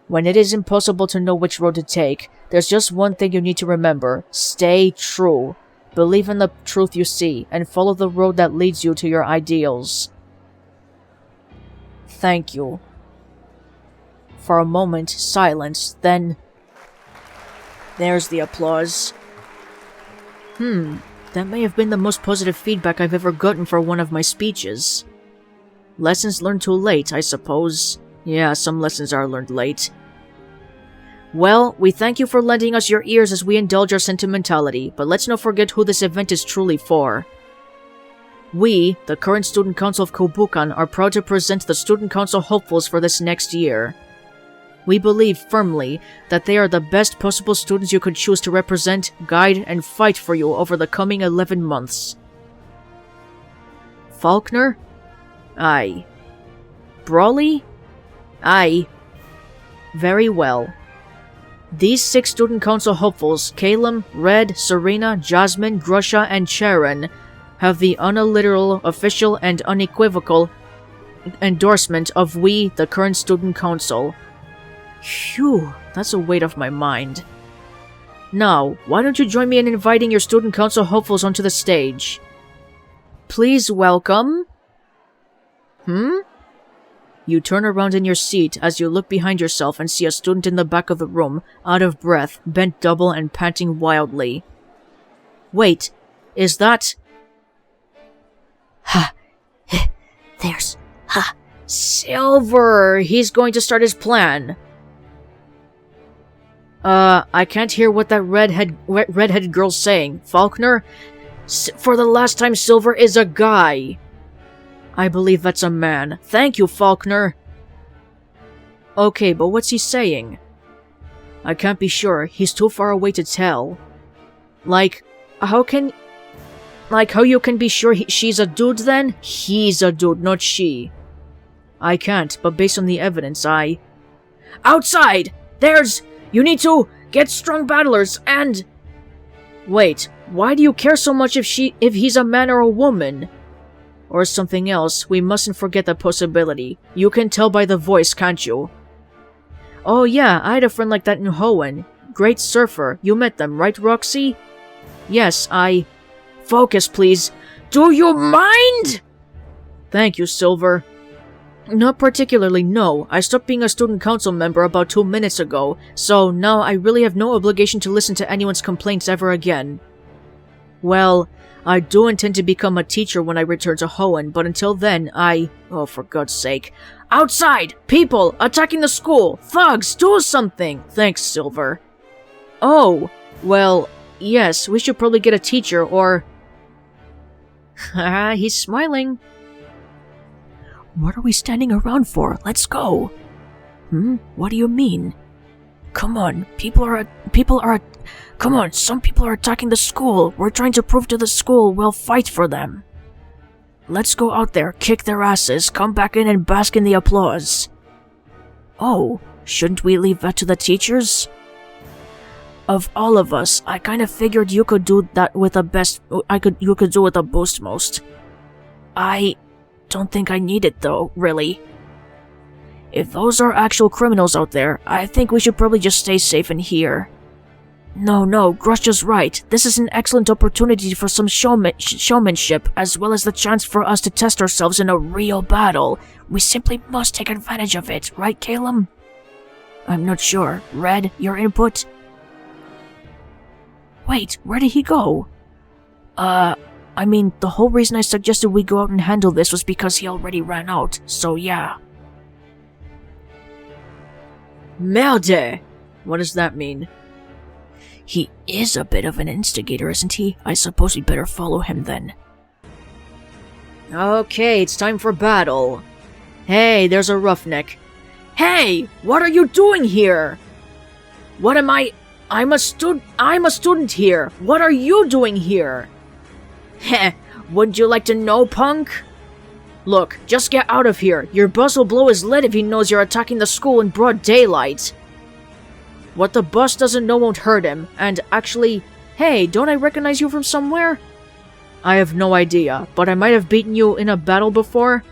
When it is impossible to know which road to take, there's just one thing you need to remember. Stay true. Believe in the truth you see, and follow the road that leads you to your ideals. Thank you. For a moment, silence, then... There's the applause. That may have been the most positive feedback I've ever gotten for one of my speeches. Lessons learned too late, I suppose. Yeah, some lessons are learned late. Well, we thank you for lending us your ears as we indulge our sentimentality, but let's not forget who this event is truly for. We, the current Student Council of Kobukan, are proud to present the Student Council hopefuls for this next year. We believe firmly that they are the best possible students you could choose to represent, guide, and fight for you over the coming 11 months. Faulkner? Aye. Brawley? Aye. Very well. These 6 student council hopefuls, Calum, Red, Sabrina, Jasmine, Grusha, and Cheren, have the unalliteral, official, and unequivocal endorsement of we, the current student council. Phew, that's a weight off my mind. Now, why don't you join me in inviting your student council hopefuls onto the stage? Please welcome... You turn around in your seat as you look behind yourself and see a student in the back of the room, out of breath, bent double and panting wildly. Wait, is that... There's... Silver! He's going to start his plan. I can't hear what that redheaded girl's saying. Faulkner? For the last time, Silver is a guy. I believe that's a man. Thank you, Faulkner. Okay, but what's he saying? I can't be sure. He's too far away to tell. How you can be sure she's a dude then? He's a dude, not she. I can't, but based on the evidence, Outside! You need to get strong battlers and... Wait, why do you care so much if he's a man or a woman? Or something else, we mustn't forget that possibility. You can tell by the voice, can't you? Oh yeah, I had a friend like that in Hoenn. Great surfer. You met them, right, Roxy? Yes, Focus, please. Do you mind? Thank you, Silver. Not particularly, no. I stopped being a student council member about 2 minutes ago, so now I really have no obligation to listen to anyone's complaints ever again. Well, I do intend to become a teacher when I return to Hoenn, but until then, Oh, for God's sake. Outside! People! Attacking the school! Thugs! Do something! Thanks, Silver. Oh, well, yes, we should probably get a teacher, or... Haha, he's smiling. What are we standing around for? Let's go. What do you mean? Come on, come on, some people are attacking the school. We're trying to prove to the school we'll fight for them. Let's go out there, kick their asses, come back in and bask in the applause. Oh, shouldn't we leave that to the teachers? Of all of us, I kind of figured you could do that with you could do with the boost most. I don't think I need it though, really. If those are actual criminals out there, I think we should probably just stay safe in here. No, Grusha's right. This is an excellent opportunity for some showmanship, as well as the chance for us to test ourselves in a real battle. We simply must take advantage of it, right, Calum? I'm not sure. Red, your input? Wait, where did he go? I mean, the whole reason I suggested we go out and handle this was because he already ran out, so yeah. Merde! What does that mean? He is a bit of an instigator, isn't he? I suppose we better follow him then. Okay, it's time for battle. Hey, there's a roughneck. Hey, what are you doing here? What am I? I'm a student here. What are you doing here? Heh, wouldn't you like to know, punk? Look, just get out of here. Your boss will blow his lid if he knows you're attacking the school in broad daylight. What the boss doesn't know won't hurt him, and actually, hey, don't I recognize you from somewhere? I have no idea, but I might have beaten you in a battle before.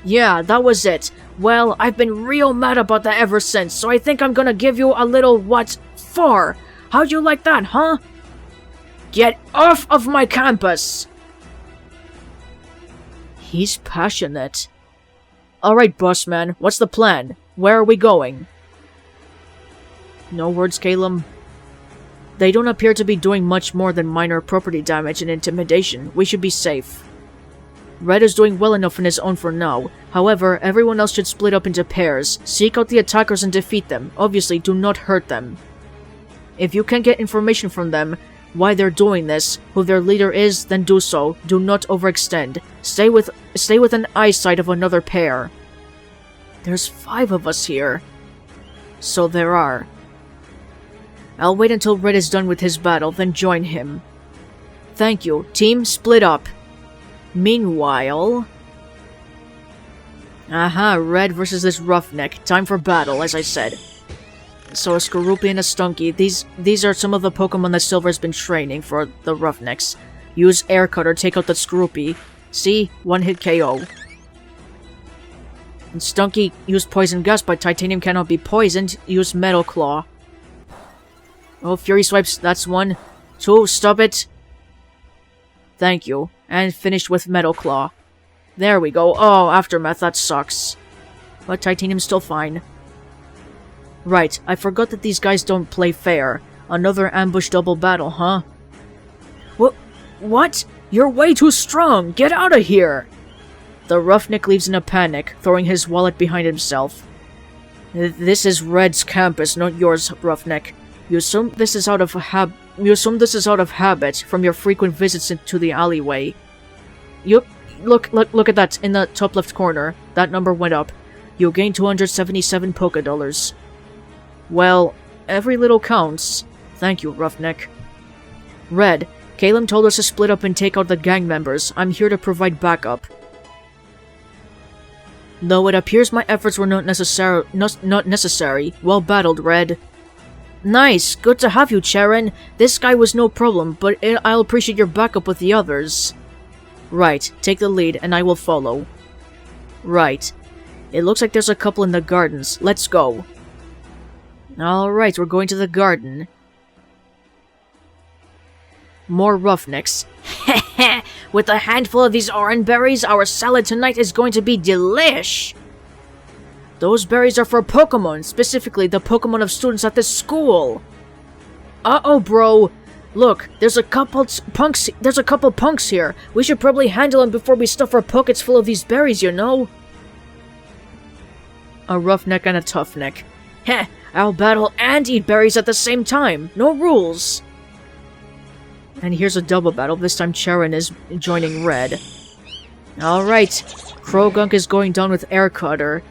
Yeah, that was it. Well, I've been real mad about that ever since, so I think I'm gonna give you a little what for. How'd you like that, huh? Get off of my campus! He's passionate. Alright, boss man, what's the plan? Where are we going? No words, Calum. They don't appear to be doing much more than minor property damage and intimidation. We should be safe. Red is doing well enough on his own for now. However, everyone else should split up into pairs. Seek out the attackers and defeat them. Obviously, do not hurt them. If you can get information from them, why they're doing this, who their leader is, then do so. Do not overextend. Stay within eyesight of another pair. There's 5 of us here. So there are. I'll wait until Red is done with his battle, then join him. Thank you. Team, split up. Meanwhile... Aha, Red versus this roughneck. Time for battle, as I said. So a Skorupi and a Stunky. These are some of the Pokemon that Silver's been training for the roughnecks. Use Air Cutter, take out the Skorupi. See? One hit KO. And Stunky, use Poison Gust, but Titanium cannot be poisoned. Use Metal Claw. Oh, Fury Swipes, that's 1. 2, stop it. Thank you. And finished with Metal Claw. There we go. Oh, Aftermath, that sucks. But Titanium's still fine. Right, I forgot that these guys don't play fair. Another ambush double battle, huh? What? You're way too strong! Get out of here! The roughneck leaves in a panic, throwing his wallet behind himself. This is Red's campus, not yours, roughneck. You assume this is out of habit from your frequent visits into the alleyway. Look at that in the top left corner. That number went up. You gained 277 Pokédollars. Well, every little counts. Thank you, roughneck. Red, Caleb told us to split up and take out the gang members. I'm here to provide backup. Though it appears my efforts were not necessary. Well battled, Red. Nice, good to have you, Cheren. This guy was no problem, but I'll appreciate your backup with the others. Right, take the lead, and I will follow. Right. It looks like there's a couple in the gardens. Let's go. Alright, we're going to the garden. More roughnecks. Heh. With a handful of these orange berries, our salad tonight is going to be delish! Those berries are for Pokémon, specifically the Pokémon of students at this school. Uh-oh, bro. Look, there's a couple punks here. We should probably handle them before we stuff our pockets full of these berries, you know? A roughneck and a toughneck. Heh, I'll battle and eat berries at the same time. No rules. And here's a double battle. This time Cheren is joining Red. Alright, Krogunk is going down with Air Cutter.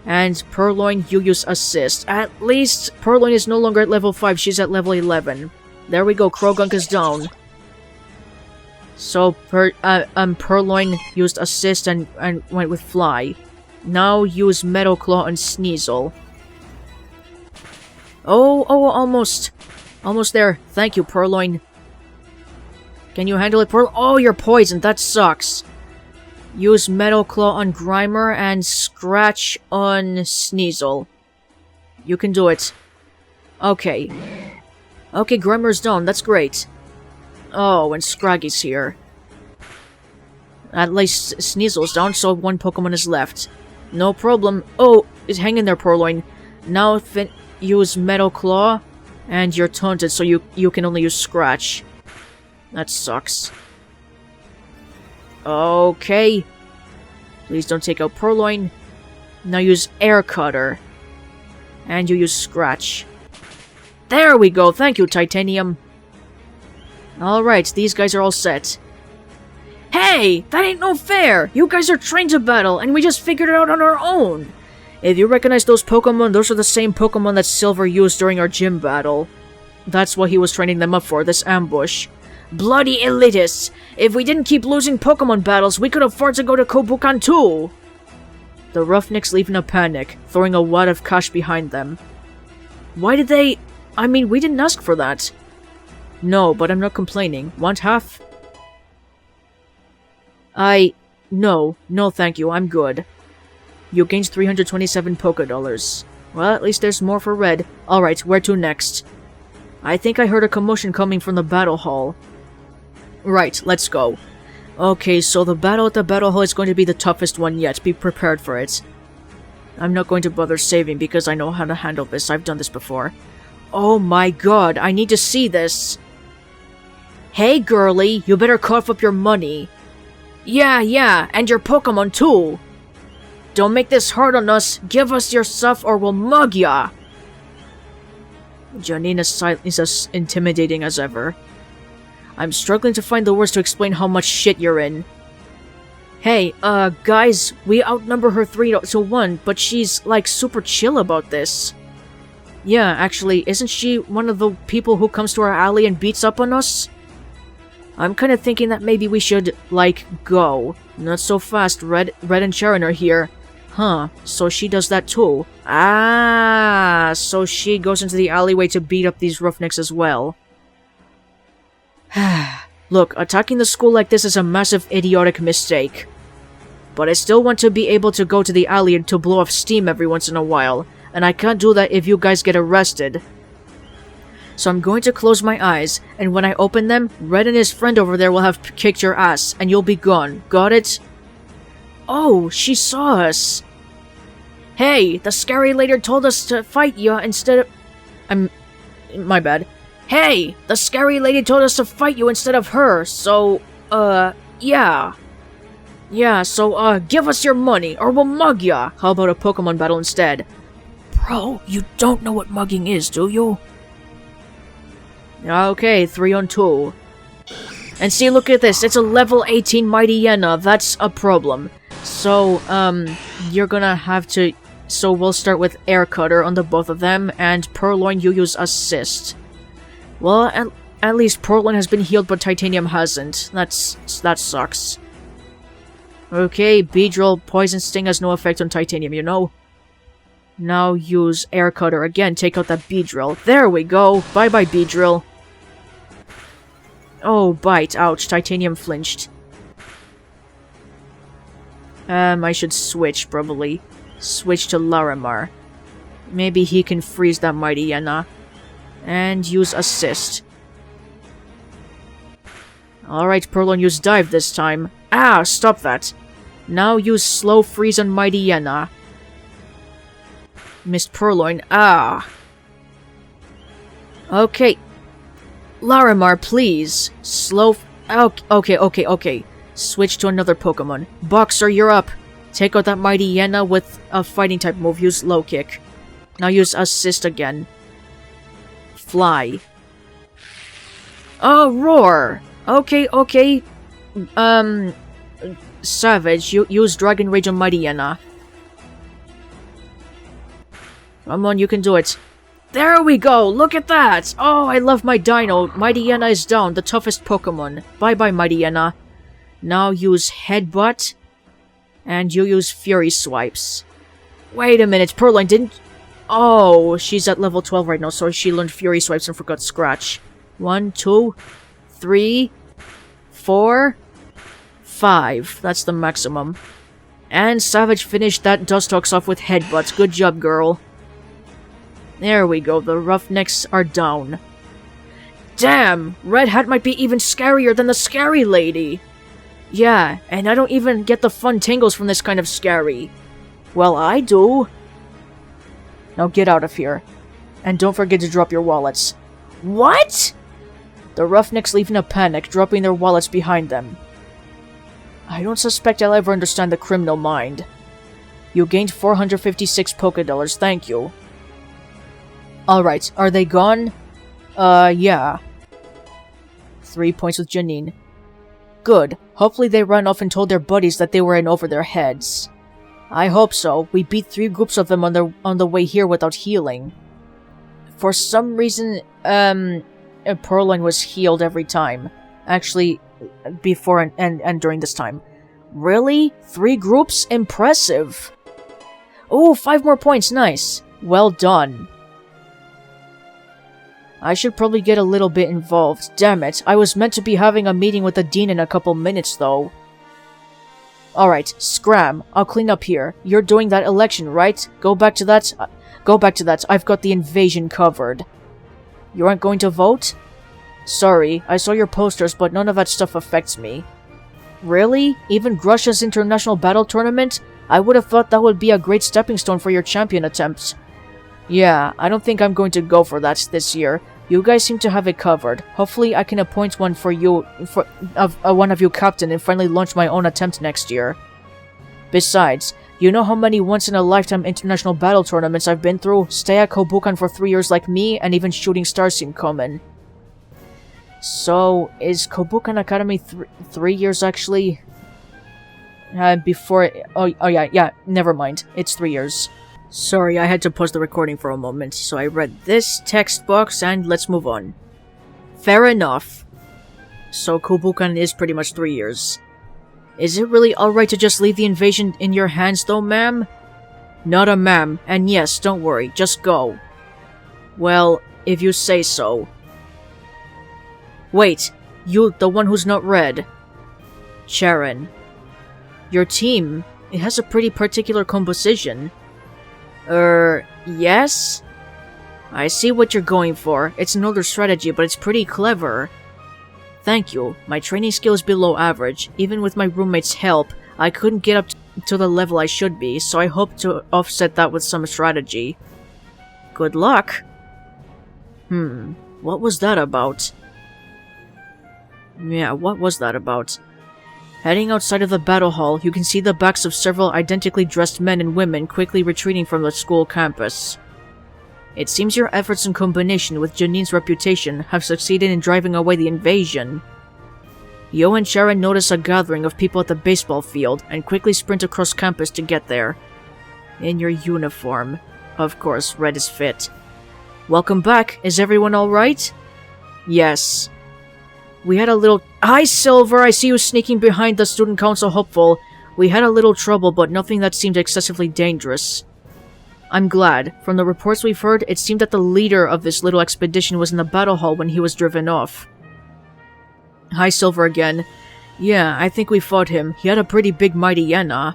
And Purloin, you use Assist. At least, Purloin is no longer at level 5, she's at level 11. There we go, Krogunk is down. So, Purloin used Assist and went with Fly. Now use Metal Claw on Sneasel. Oh, almost. Almost there. Thank you, Purloin. Can you handle it, Purloin? Oh, you're poisoned, that sucks. Use Metal Claw on Grimer and Scratch on Sneasel. You can do it. Okay. Okay, Grimer's down, that's great. Oh, and Scraggy's here. At least Sneasel's down, so one Pokemon is left. No problem. Oh, hang in there, Purloin. Now use Metal Claw, and you're taunted, so you can only use Scratch. That sucks. Okay. Please don't take out Purloin. Now use Air Cutter. And you use Scratch. There we go, thank you, Titanium. Alright, these guys are all set. Hey! That ain't no fair! You guys are trained to battle, and we just figured it out on our own! If you recognize those Pokemon, those are the same Pokemon that Silver used during our gym battle. That's what he was training them up for, this ambush. Bloody elitists! If we didn't keep losing Pokemon battles, we could afford to go to Kobukan too! The roughnecks leave in a panic, throwing a wad of cash behind them. Why did they... I mean, we didn't ask for that. No, but I'm not complaining. Want half? No thank you, I'm good. You gained 327 Pokédollars. Well, at least there's more for Red. Alright, where to next? I think I heard a commotion coming from the battle hall. Right, let's go. Okay, so the battle at the battle hall is going to be the toughest one yet. Be prepared for it. I'm not going to bother saving because I know how to handle this. I've done this before. Oh my god, I need to see this. Hey girly, you better cough up your money. Yeah, and your Pokemon too. Don't make this hard on us. Give us your stuff or we'll mug ya. Janine is as intimidating as ever. I'm struggling to find the words to explain how much shit you're in. Hey, guys, we outnumber her 3-1, but she's, like, super chill about this. Yeah, actually, isn't she one of the people who comes to our alley and beats up on us? I'm kinda thinking that maybe we should, like, go. Not so fast, Red and Cheren are here. Huh, so she does that too. Ah, so she goes into the alleyway to beat up these roughnecks as well. Look, attacking the school like this is a massive idiotic mistake. But I still want to be able to go to the alley and to blow off steam every once in a while, and I can't do that if you guys get arrested. So I'm going to close my eyes, and when I open them, Red and his friend over there will have kicked your ass, and you'll be gone. Got it? Oh, she saw us. Hey, the scary lady told us to fight you instead of... My bad. Hey, the scary lady told us to fight you instead of her, so, yeah. Yeah, so, give us your money, or we'll mug ya. How about a Pokémon battle instead? Bro, you don't know what mugging is, do you? Okay, 3-on-2. And see, look at this, it's a level 18 Mighty Yena, that's a problem. So, you're gonna have to... So we'll start with Air Cutter on the both of them, and Purloin you use Assist. Well, at least Purloin has been healed, but Titanium hasn't. That sucks. Okay, Beedrill, Poison Sting has no effect on Titanium, you know? Now use Air Cutter again, take out that Beedrill. There we go! Bye-bye, Beedrill. Oh, bite. Ouch, Titanium flinched. I should switch, probably. Switch to Larimar. Maybe he can freeze that Mighty Yena. And use Assist. Alright, Purloin, use Dive this time. Ah, stop that. Now use Slow Freeze on Mighty Yena. Missed Purloin. Ah. Okay. Larimar, please. Slow... Okay. Switch to another Pokemon. Boxer, you're up. Take out that Mighty Yena with a fighting type move. Use Low Kick. Now use Assist again. Fly. Oh, Roar! Okay. Savage, use Dragon Rage on Mighty Yena. Come on, you can do it. There we go! Look at that! Oh, I love my Dino. Mighty Yena is down, the toughest Pokemon. Bye-bye, Mighty Yena. Now use Headbutt. And you use Fury Swipes. Wait a minute, Purloin didn't... Oh, she's at level 12 right now, so she learned Fury Swipes and forgot Scratch. 1, 2, 3, 4, 5. That's the maximum. And Savage finished that Dustox off with Headbutts. Good job, girl. There we go, the Roughnecks are down. Damn! Red Hat might be even scarier than the Scary Lady! Yeah, and I don't even get the fun tingles from this kind of scary. Well, I do. Now get out of here. And don't forget to drop your wallets. What?! The Roughnecks leave in a panic, dropping their wallets behind them. I don't suspect I'll ever understand the criminal mind. You gained 456 Pokédollars, thank you. Alright, are they gone? Yeah. 3 points with Janine. Good. Hopefully they ran off and told their buddies that they were in over their heads. I hope so. We beat 3 groups of them on the way here without healing. For some reason, Purloin was healed every time. Actually, before and during this time. Really? 3 groups? Impressive! Oh, 5 more points, nice. Well done. I should probably get a little bit involved. Damn it, I was meant to be having a meeting with the dean in a couple minutes, though. Alright, Scram, I'll clean up here. You're doing that election, right? Go back to that. I've got the invasion covered. You aren't going to vote? Sorry, I saw your posters, but none of that stuff affects me. Really? Even Grush's International Battle Tournament? I would have thought that would be a great stepping stone for your champion attempts. Yeah, I don't think I'm going to go for that this year. You guys seem to have it covered. Hopefully I can appoint one for you, one of you captain and finally launch my own attempt next year. Besides, you know how many once-in-a-lifetime international battle tournaments I've been through? Stay at Kobukan for 3 years like me, and even Shooting Stars seem common. So, is Kobukan Academy 3 years actually? Before... Oh yeah, never mind. It's 3 years. Sorry, I had to pause the recording for a moment, so I read this text box and let's move on. Fair enough. So Kobukan is pretty much 3 years. Is it really alright to just leave the invasion in your hands though, ma'am? Not a ma'am, and yes, don't worry, just go. Well, if you say so. Wait, you, the one who's not red. Cheren. Your team, it has a pretty particular composition. Yes? I see what you're going for. It's an older strategy, but it's pretty clever. Thank you. My training skill is below average. Even with my roommate's help, I couldn't get up to the level I should be, so I hope to offset that with some strategy. Good luck. What was that about? Yeah, what was that about? Heading outside of the battle hall, you can see the backs of several identically dressed men and women quickly retreating from the school campus. It seems your efforts in combination with Janine's reputation have succeeded in driving away the invasion. Yo and Cheren notice a gathering of people at the baseball field and quickly sprint across campus to get there. In your uniform. Of course, red is fit. Welcome back. Is everyone alright? Yes. We had a little— Hi, Silver! I see you sneaking behind the student council hopeful. We had a little trouble, but nothing that seemed excessively dangerous. I'm glad. From the reports we've heard, it seemed that the leader of this little expedition was in the battle hall when he was driven off. Hi, Silver again. Yeah, I think we fought him. He had a pretty big mighty Yena.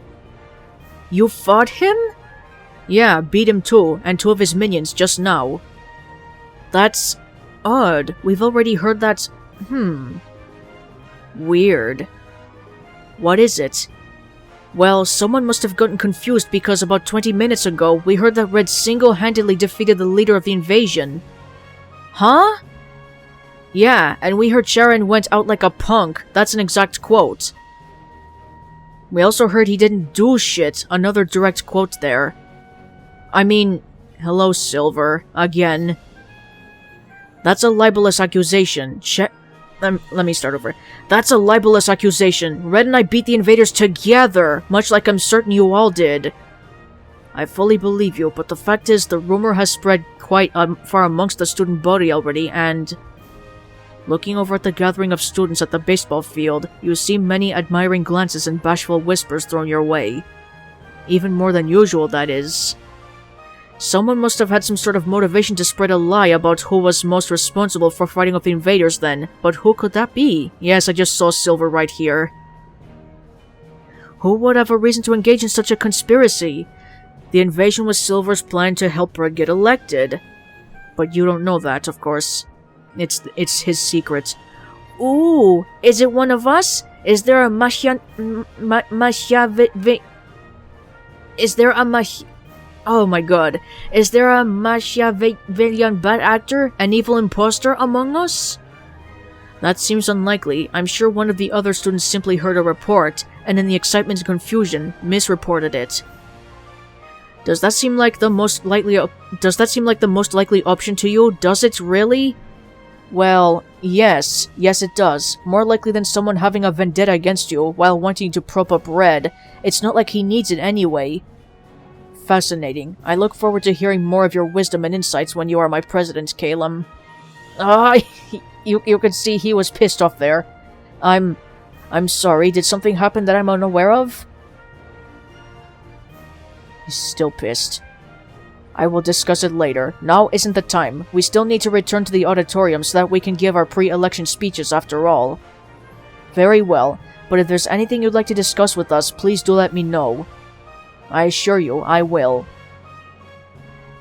You fought him? Yeah, beat him too, and 2 of his minions just now. That's odd. We've already heard that— Weird. What is it? Well, someone must have gotten confused because about 20 minutes ago, we heard that Red single-handedly defeated the leader of the invasion. Huh? Yeah, and we heard Cheren went out like a punk. That's an exact quote. We also heard he didn't do shit. Another direct quote there. I mean, hello, Silver. Again. That's a libelous accusation. Let me start over. That's a libelous accusation. Red and I beat the invaders together, much like I'm certain you all did. I fully believe you, but the fact is the rumor has spread quite far amongst the student body already, and— Looking over at the gathering of students at the baseball field, you see many admiring glances and bashful whispers thrown your way. Even more than usual, that is. Someone must have had some sort of motivation to spread a lie about who was most responsible for fighting off the invaders then, but who could that be? Yes, I just saw Silver right here. Who would have a reason to engage in such a conspiracy? The invasion was Silver's plan to help Red get elected. But you don't know that, of course. It's his secret. Ooh, is it one of us? Is there a Oh my god. Is there a Machiavellian bad actor, an evil imposter among us? That seems unlikely. I'm sure one of the other students simply heard a report, and in the excitement and confusion, misreported it. Does that seem like the most likely option to you? Does it really? Well, yes. Yes, it does. More likely than someone having a vendetta against you while wanting to prop up Red. It's not like he needs it anyway. Fascinating. I look forward to hearing more of your wisdom and insights when you are my president, Calum. You can see he was pissed off there. I'm sorry, did something happen that I'm unaware of? He's still pissed. I will discuss it later. Now isn't the time. We still need to return to the auditorium so that we can give our pre-election speeches after all. Very well, but if there's anything you'd like to discuss with us, please do let me know. I assure you, I will.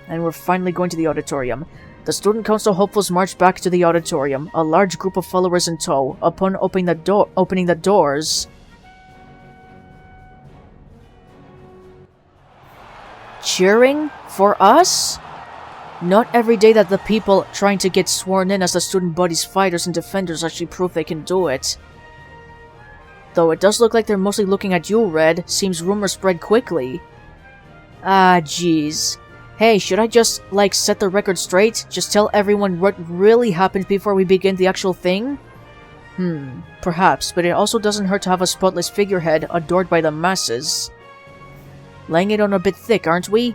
And we're finally going to the auditorium. The student council hopefuls march back to the auditorium, a large group of followers in tow. Upon opening the doors... Cheering? For us? Not every day that the people trying to get sworn in as the student body's fighters and defenders actually prove they can do it. Though it does look like they're mostly looking at you, Red. Seems rumors spread quickly. Ah, jeez. Hey, should I just, set the record straight? Just tell everyone what really happened before we begin the actual thing? Perhaps, but it also doesn't hurt to have a spotless figurehead adored by the masses. Laying it on a bit thick, aren't we?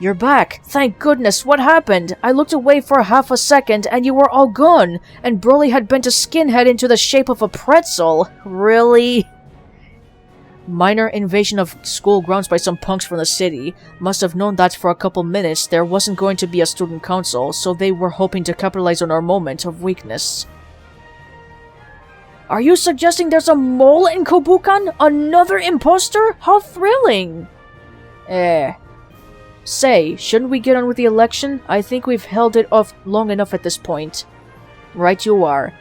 You're back. Thank goodness. What happened? I looked away for half a second and you were all gone, and Broly had bent a skinhead into the shape of a pretzel. Really? Minor invasion of school grounds by some punks from the city. Must have known that for a couple minutes there wasn't going to be a student council, so they were hoping to capitalize on our moment of weakness. Are you suggesting there's a mole in Kobukan? Another imposter? How thrilling! Say, shouldn't we get on with the election? I think we've held it off long enough at this point. Right you are.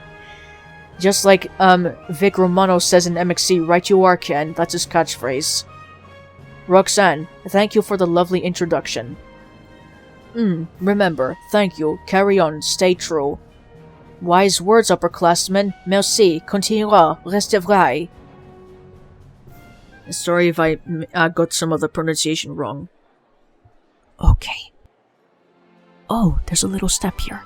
Just like, Vic Romano says in MXC, right you are, Ken. That's his catchphrase. Roxanne, thank you for the lovely introduction. Remember, thank you, carry on, stay true. Wise words, upperclassmen. Merci, continuera, restez vrai. Sorry if I got some of the pronunciation wrong. Okay. Oh, there's a little step here.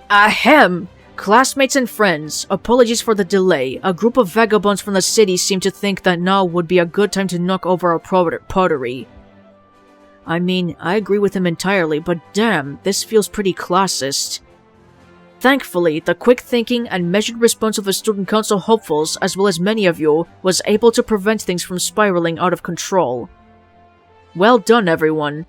Ahem! Classmates and friends, apologies for the delay. A group of vagabonds from the city seem to think that now would be a good time to knock over our pottery. I mean, I agree with him entirely, but damn, this feels pretty classist. Thankfully, the quick thinking and measured response of the student council hopefuls, as well as many of you, was able to prevent things from spiraling out of control. Well done, everyone.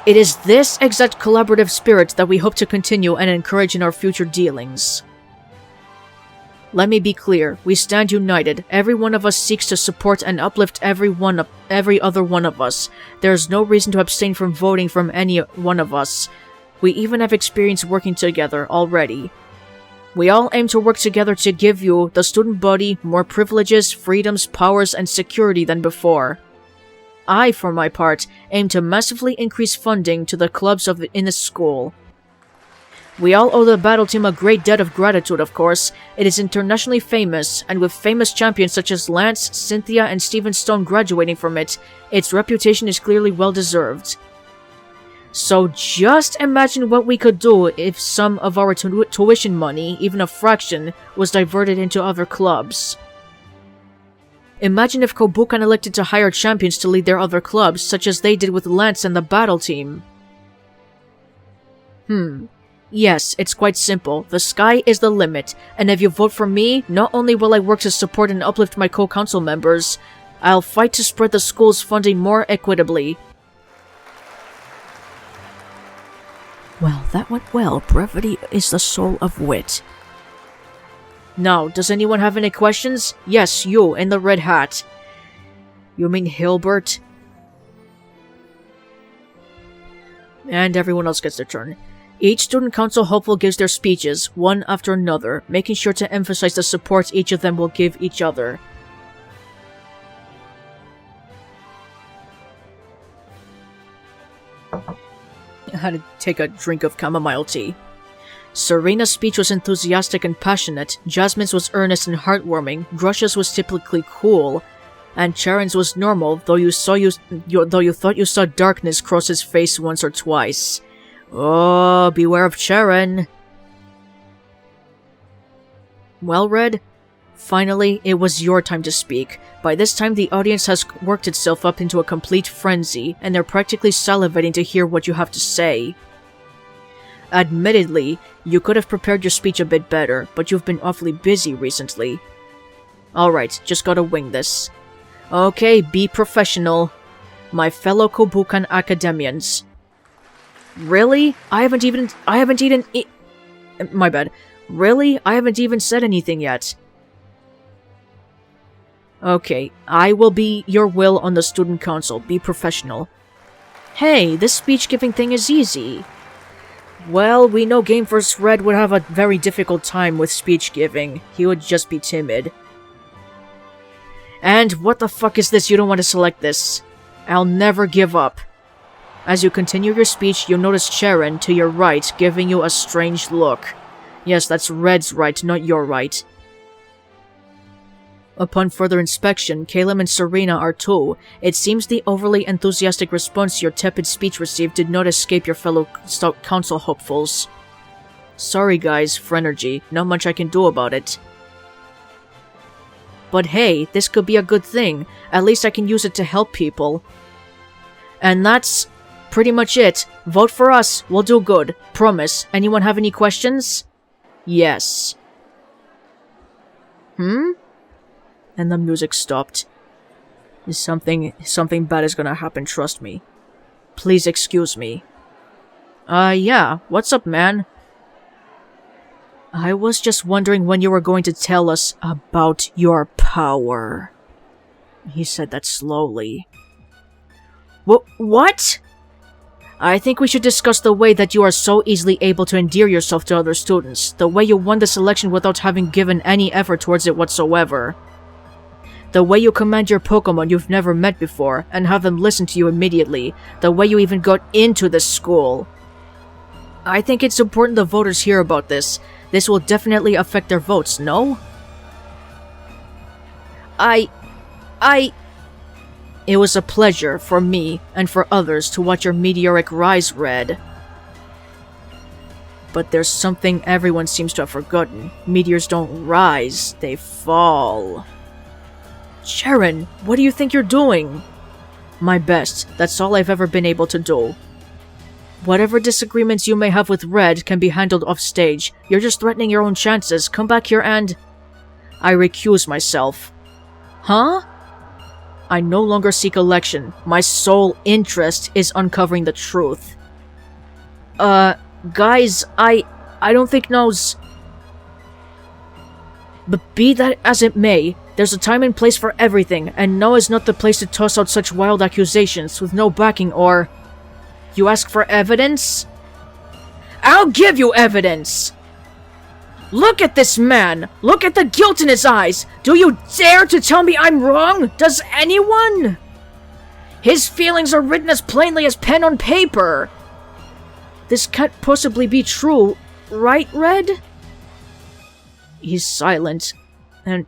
It is this exact collaborative spirit that we hope to continue and encourage in our future dealings. Let me be clear, we stand united. Every one of us seeks to support and uplift every other one of us. There is no reason to abstain from voting from any one of us. We even have experience working together already. We all aim to work together to give you, the student body, more privileges, freedoms, powers, and security than before. I, for my part, aim to massively increase funding to the clubs in the school. We all owe the battle team a great debt of gratitude, of course. It is internationally famous, and with famous champions such as Lance, Cynthia, and Steven Stone graduating from it, its reputation is clearly well-deserved. So just imagine what we could do if some of our tuition money, even a fraction, was diverted into other clubs. Imagine if Kobukan elected to hire champions to lead their other clubs, such as they did with Lance and the battle team. Yes, it's quite simple. The sky is the limit, and if you vote for me, not only will I work to support and uplift my co-council members, I'll fight to spread the school's funding more equitably. Well, that went well. Brevity is the soul of wit. Now, does anyone have any questions? Yes, you, in the red hat. You mean Hilbert? And everyone else gets their turn. Each student council hopeful gives their speeches, one after another, making sure to emphasize the support each of them will give each other. I had to take a drink of chamomile tea. Serena's speech was enthusiastic and passionate, Jasmine's was earnest and heartwarming, Grush's was typically cool, and Cheren's was normal, though you thought you saw darkness cross his face once or twice. Oh, beware of Cheren. Well, Red, finally, it was your time to speak. By this time, the audience has worked itself up into a complete frenzy, and they're practically salivating to hear what you have to say. Admittedly, you could have prepared your speech a bit better, but you've been awfully busy recently. Alright, just gotta wing this. Okay, be professional. My fellow Kobukan Academians. Really? My bad. Really? I haven't even said anything yet. Okay, I will be your will on the student council. Be professional. Hey, this speech-giving thing is easy. Well, we know Game vs. Red would have a very difficult time with speech-giving. He would just be timid. And what the fuck is this? You don't want to select this. I'll never give up. As you continue your speech, you'll notice Cheren to your right, giving you a strange look. Yes, that's Red's right, not your right. Upon further inspection, Caleb and Sabrina are too. It seems the overly enthusiastic response your tepid speech received did not escape your fellow council hopefuls. Sorry guys, Phrenergy, not much I can do about it. But hey, this could be a good thing. At least I can use it to help people. And that's pretty much it. Vote for us. We'll do good. Promise. Anyone have any questions? Yes. And the music stopped. Something bad is gonna happen, trust me. Please excuse me. Yeah. What's up, man? I was just wondering when you were going to tell us about your power. He said that slowly. What? I think we should discuss the way that you are so easily able to endear yourself to other students. The way you won the selection without having given any effort towards it whatsoever. The way you command your Pokémon you've never met before and have them listen to you immediately. The way you even got into this school. I think it's important the voters hear about this. This will definitely affect their votes, no? It was a pleasure for me and for others to watch your meteoric rise, Red. But there's something everyone seems to have forgotten. Meteors don't rise, they fall. Cheren, what do you think you're doing? My best. That's all I've ever been able to do. Whatever disagreements you may have with Red can be handled off stage. You're just threatening your own chances. Come back here and... I recuse myself. Huh? I no longer seek election. My sole interest is uncovering the truth. Guys, I don't think knows... But be that as it may, there's a time and place for everything, and now is not the place to toss out such wild accusations with no backing or... You ask for evidence? I'll give you evidence! Look at this man! Look at the guilt in his eyes! Do you dare to tell me I'm wrong? Does anyone? His feelings are written as plainly as pen on paper! This can't possibly be true, right, Red? He's silent, and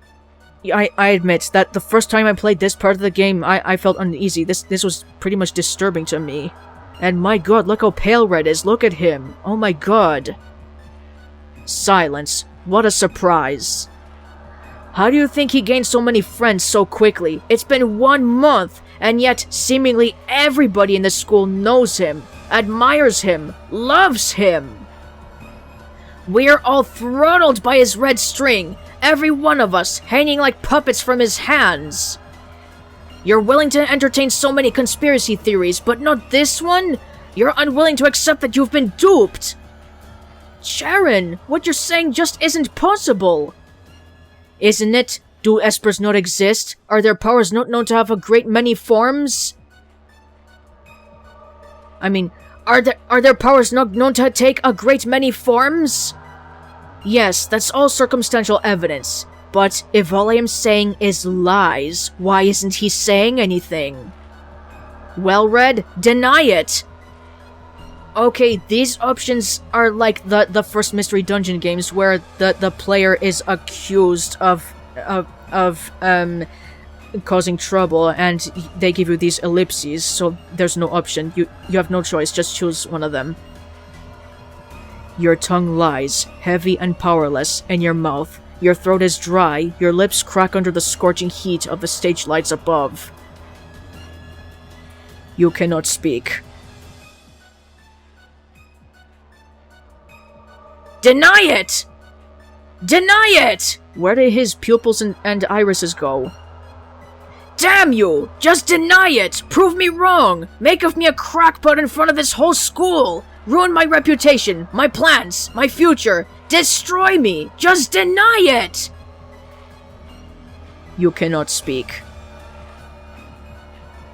I admit that the first time I played this part of the game, I felt uneasy. This was pretty much disturbing to me. And my god, look how pale Red is. Look at him. Oh my god. Silence. What a surprise. How do you think he gained so many friends so quickly? It's been 1 month, and yet seemingly everybody in the school knows him, admires him, loves him. We're all throttled by his red string, every one of us hanging like puppets from his hands. You're willing to entertain so many conspiracy theories, but not this one? You're unwilling to accept that you've been duped. Cheren, what you're saying just isn't possible. Isn't it? Do espers not exist? Are their powers not known to have a great many forms? I mean, are their powers not known to take a great many forms? Yes, that's all circumstantial evidence. But if all I am saying is lies, why isn't he saying anything? Well, Red, deny it! Okay, these options are like the first Mystery Dungeon games where the player is accused of causing trouble and they give you these ellipses, so there's no option. You have no choice, just choose one of them. Your tongue lies, heavy and powerless, in your mouth. Your throat is dry, your lips crack under the scorching heat of the stage lights above. You cannot speak. Deny it! Deny it! Where did his pupils and irises go? Damn you! Just deny it! Prove me wrong! Make of me a crackpot in front of this whole school! Ruin my reputation, my plans, my future! Destroy me! Just deny it! You cannot speak.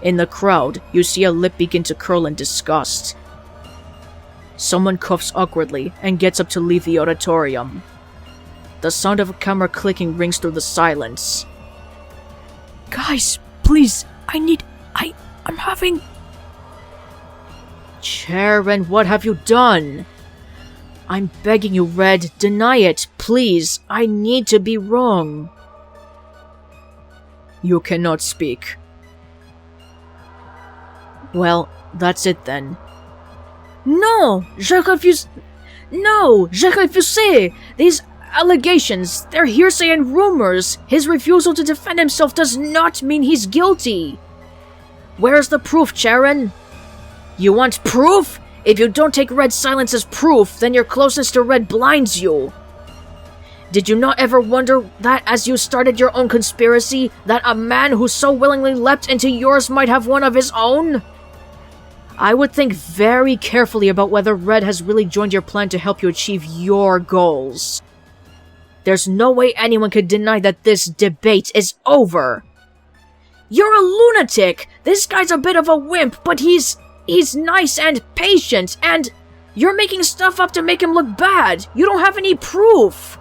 In the crowd, you see a lip begin to curl in disgust. Someone coughs awkwardly and gets up to leave the auditorium. The sound of a camera clicking rings through the silence. Guys, please, I'm having... Cheren, what have you done? I'm begging you, Red, deny it, please. I need to be wrong. You cannot speak. Well, that's it then. No, je refuse. No, je refuse. These allegations. They're hearsay and rumors. His refusal to defend himself does not mean he's guilty. Where's the proof, Cheren? You want proof? If you don't take Red's silence as proof, then your closeness to Red blinds you. Did you not ever wonder that as you started your own conspiracy, that a man who so willingly leapt into yours might have one of his own? I would think very carefully about whether Red has really joined your plan to help you achieve your goals. There's no way anyone could deny that this debate is over. You're a lunatic! This guy's a bit of a wimp, but he's nice and patient, and you're making stuff up to make him look bad. You don't have any proof.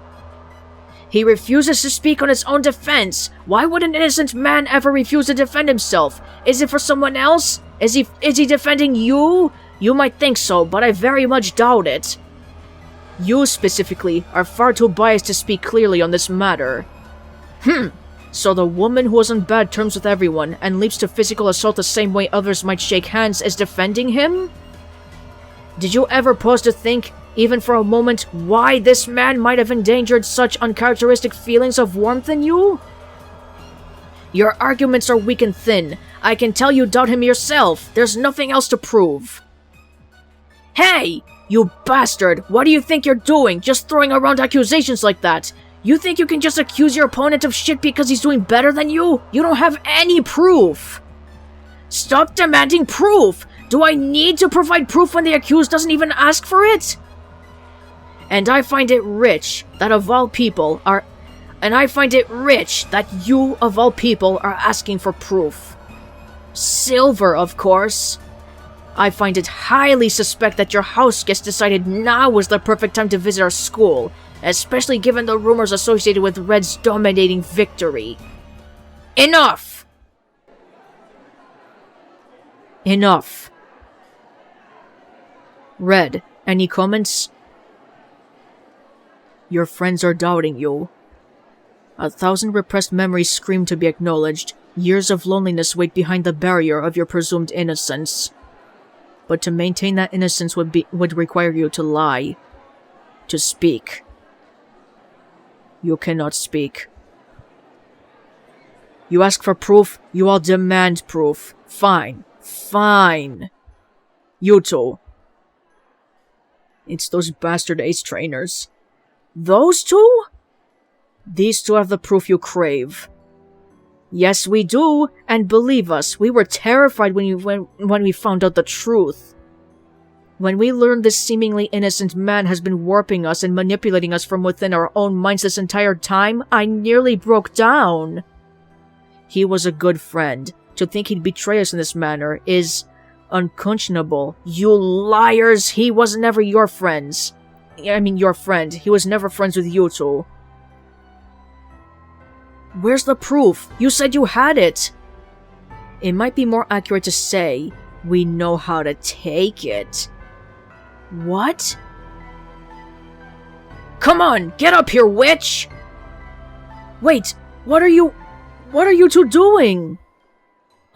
He refuses to speak on his own defense. Why would an innocent man ever refuse to defend himself? Is it for someone else? Is he defending you? You might think so, but I very much doubt it. You, specifically, are far too biased to speak clearly on this matter. So the woman who was on bad terms with everyone and leaps to physical assault the same way others might shake hands is defending him? Did you ever pause to think, even for a moment, why this man might have endangered such uncharacteristic feelings of warmth in you? Your arguments are weak and thin. I can tell you doubt him yourself. There's nothing else to prove. Hey! You bastard! What do you think you're doing, just throwing around accusations like that? You think you can just accuse your opponent of shit because he's doing better than you? You don't have any proof! Stop demanding proof! Do I need to provide proof when the accused doesn't even ask for it? And I find it rich that you, of all people, are asking for proof. Silver, of course. I find it highly suspect that your house guest decided now was the perfect time to visit our school, especially given the rumors associated with Red's dominating victory. Enough! Enough. Red, any comments? Your friends are doubting you. 1,000 repressed memories scream to be acknowledged. Years of loneliness wait behind the barrier of your presumed innocence. But to maintain that innocence would require you to lie. To speak. You cannot speak. You ask for proof, you all demand proof. Fine. Fine. You two. It's those bastard ace trainers. Those two? These two have the proof you crave. Yes, we do, and believe us, we were terrified when we found out the truth. When we learned this seemingly innocent man has been warping us and manipulating us from within our own minds this entire time, I nearly broke down. He was a good friend. To think he'd betray us in this manner is unconscionable. You liars! He was never your friends. Your friend. He was never friends with you two. Where's the proof? You said you had it! It might be more accurate to say, we know how to take it. What? Come on, get up here, witch! Wait, what are you two doing?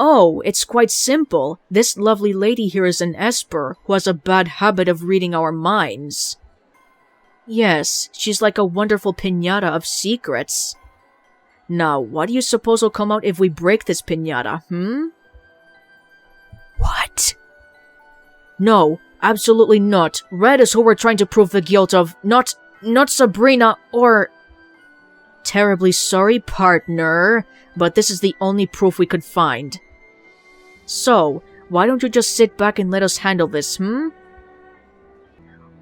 Oh, it's quite simple. This lovely lady here is an Esper, who has a bad habit of reading our minds. Yes, she's like a wonderful piñata of secrets. Now, what do you suppose will come out if we break this piñata, What? No, absolutely not. Red is who we're trying to prove the guilt of, not Sabrina or... Terribly sorry, partner, but this is the only proof we could find. So, why don't you just sit back and let us handle this,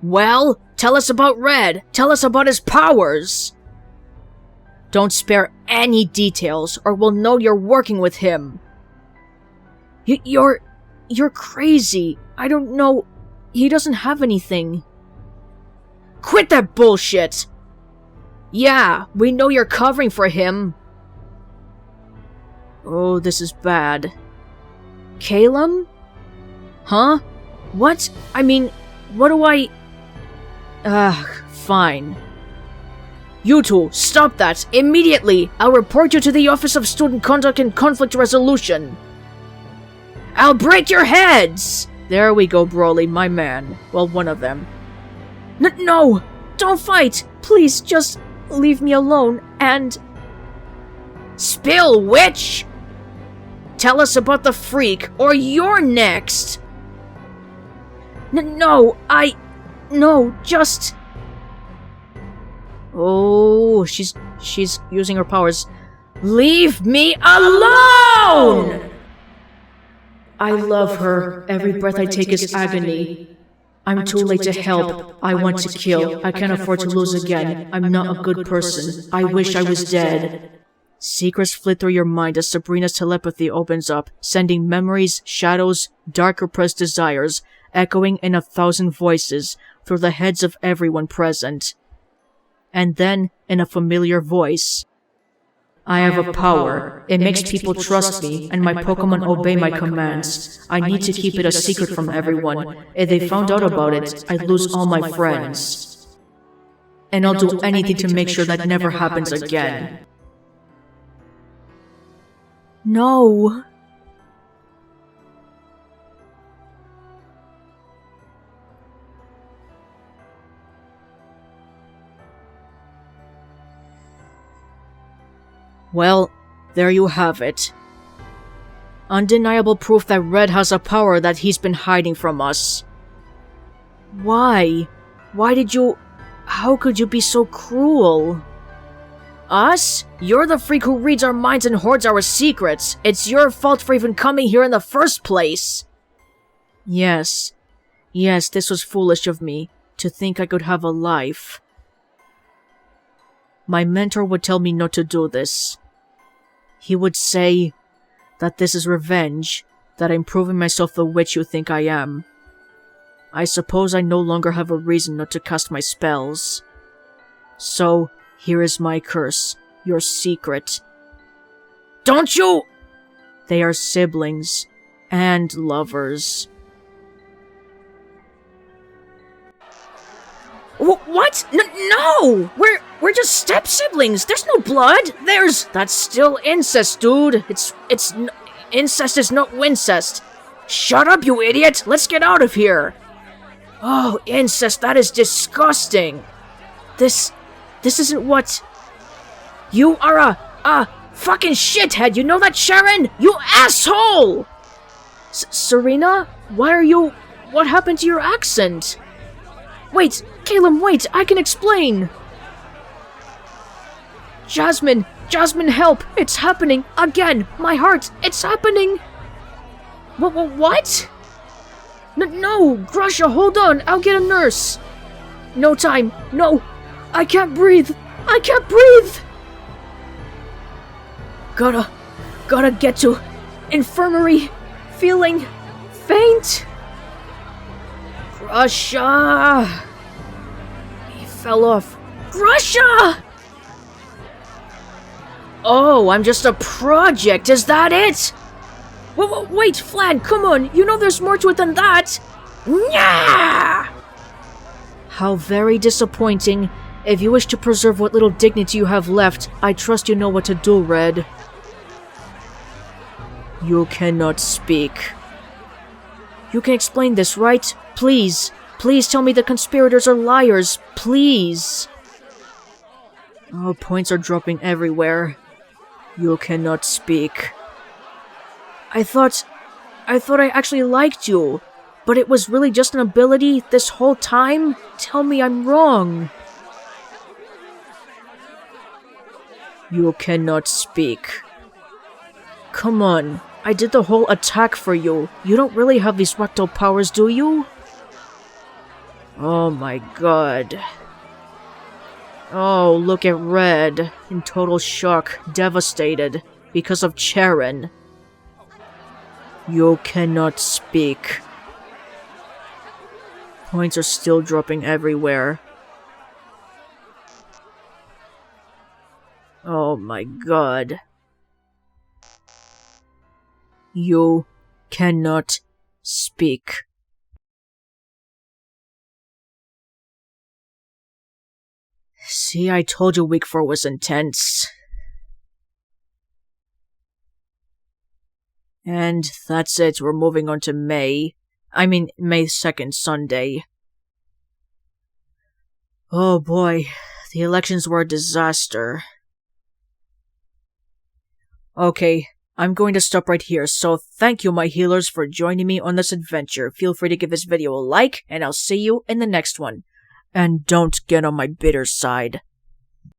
Well, tell us about Red. Tell us about his powers. Don't spare any details, or we'll know you're working with him. You're crazy. I don't know. He doesn't have anything. Quit that bullshit! Yeah, we know you're covering for him. Oh, this is bad. Calum? Huh? What? What do I... fine. You two, stop that! Immediately! I'll report you to the Office of Student Conduct and Conflict Resolution. I'll break your heads! There we go, Broly, my man. Well, one of them. No! Don't fight! Please, just Leave me alone, and... Spill, witch! Tell us about the freak, or you're next! No, just... Oh, she's using her powers. Leave me alone! I love her. Every breath I take is agony. I'm too late to help. I want to kill. I can't afford to lose again. I'm not a good person. I wish I was dead. Secrets flit through your mind as Sabrina's telepathy opens up, sending memories, shadows, dark repressed desires, echoing in 1,000 voices through the heads of everyone present. And then, in a familiar voice, I have a power. It makes people trust me, and my Pokémon obey my commands. I need to keep it a secret from everyone. If they found out about it, I'd lose all my friends. And I'll do anything to make sure that never happens again. No. Well, there you have it. Undeniable proof that Red has a power that he's been hiding from us. Why? Why did you... How could you be so cruel? Us? You're the freak who reads our minds and hoards our secrets. It's your fault for even coming here in the first place. Yes, this was foolish of me, to think I could have a life. My mentor would tell me not to do this. He would say that this is revenge, that I'm proving myself the witch you think I am. I suppose I no longer have a reason not to cast my spells. So, here is my curse, your secret. Don't you! They are siblings and lovers. What? No! We're just step siblings. There's no blood. That's still incest, dude. Incest is not wincest. Shut up, you idiot. Let's get out of here. Oh, incest, that is disgusting. This isn't what... You are a fucking shithead, you know that, Cheren? You asshole! Serena? Why are you... What happened to your accent? Wait, Caleb, wait, I can explain! Jasmine, help! It's happening! Again! My heart! It's happening! What? No! Grusha, hold on! I'll get a nurse! No time! No! I can't breathe! Gotta get to infirmary. Feeling faint. Grusha! He fell off. Grusha! Oh, I'm just a project, is that it? Wait, Flan, come on, you know there's more to it than that! Nyah! How very disappointing. If you wish to preserve what little dignity you have left, I trust you know what to do, Red. You cannot speak. You can explain this, right? Please. Please tell me the conspirators are liars. Please. Oh, points are dropping everywhere. You cannot speak. I thought I actually liked you, but it was really just an ability this whole time? Tell me I'm wrong. You cannot speak. Come on, I did the whole attack for you. You don't really have these rectal powers, do you? Oh my god. Oh, look at Red, in total shock, devastated, because of Cheren. You cannot speak. Points are still dropping everywhere. Oh my god. You cannot speak. See, I told you week 4 was intense. And that's it, we're moving on to May 2nd, Sunday. Oh boy, The elections were a disaster. Okay, I'm going to stop right here, so thank you, my healers, for joining me on this adventure. Feel free to give this video a like, and I'll see you in the next one. And don't get on my bitter side.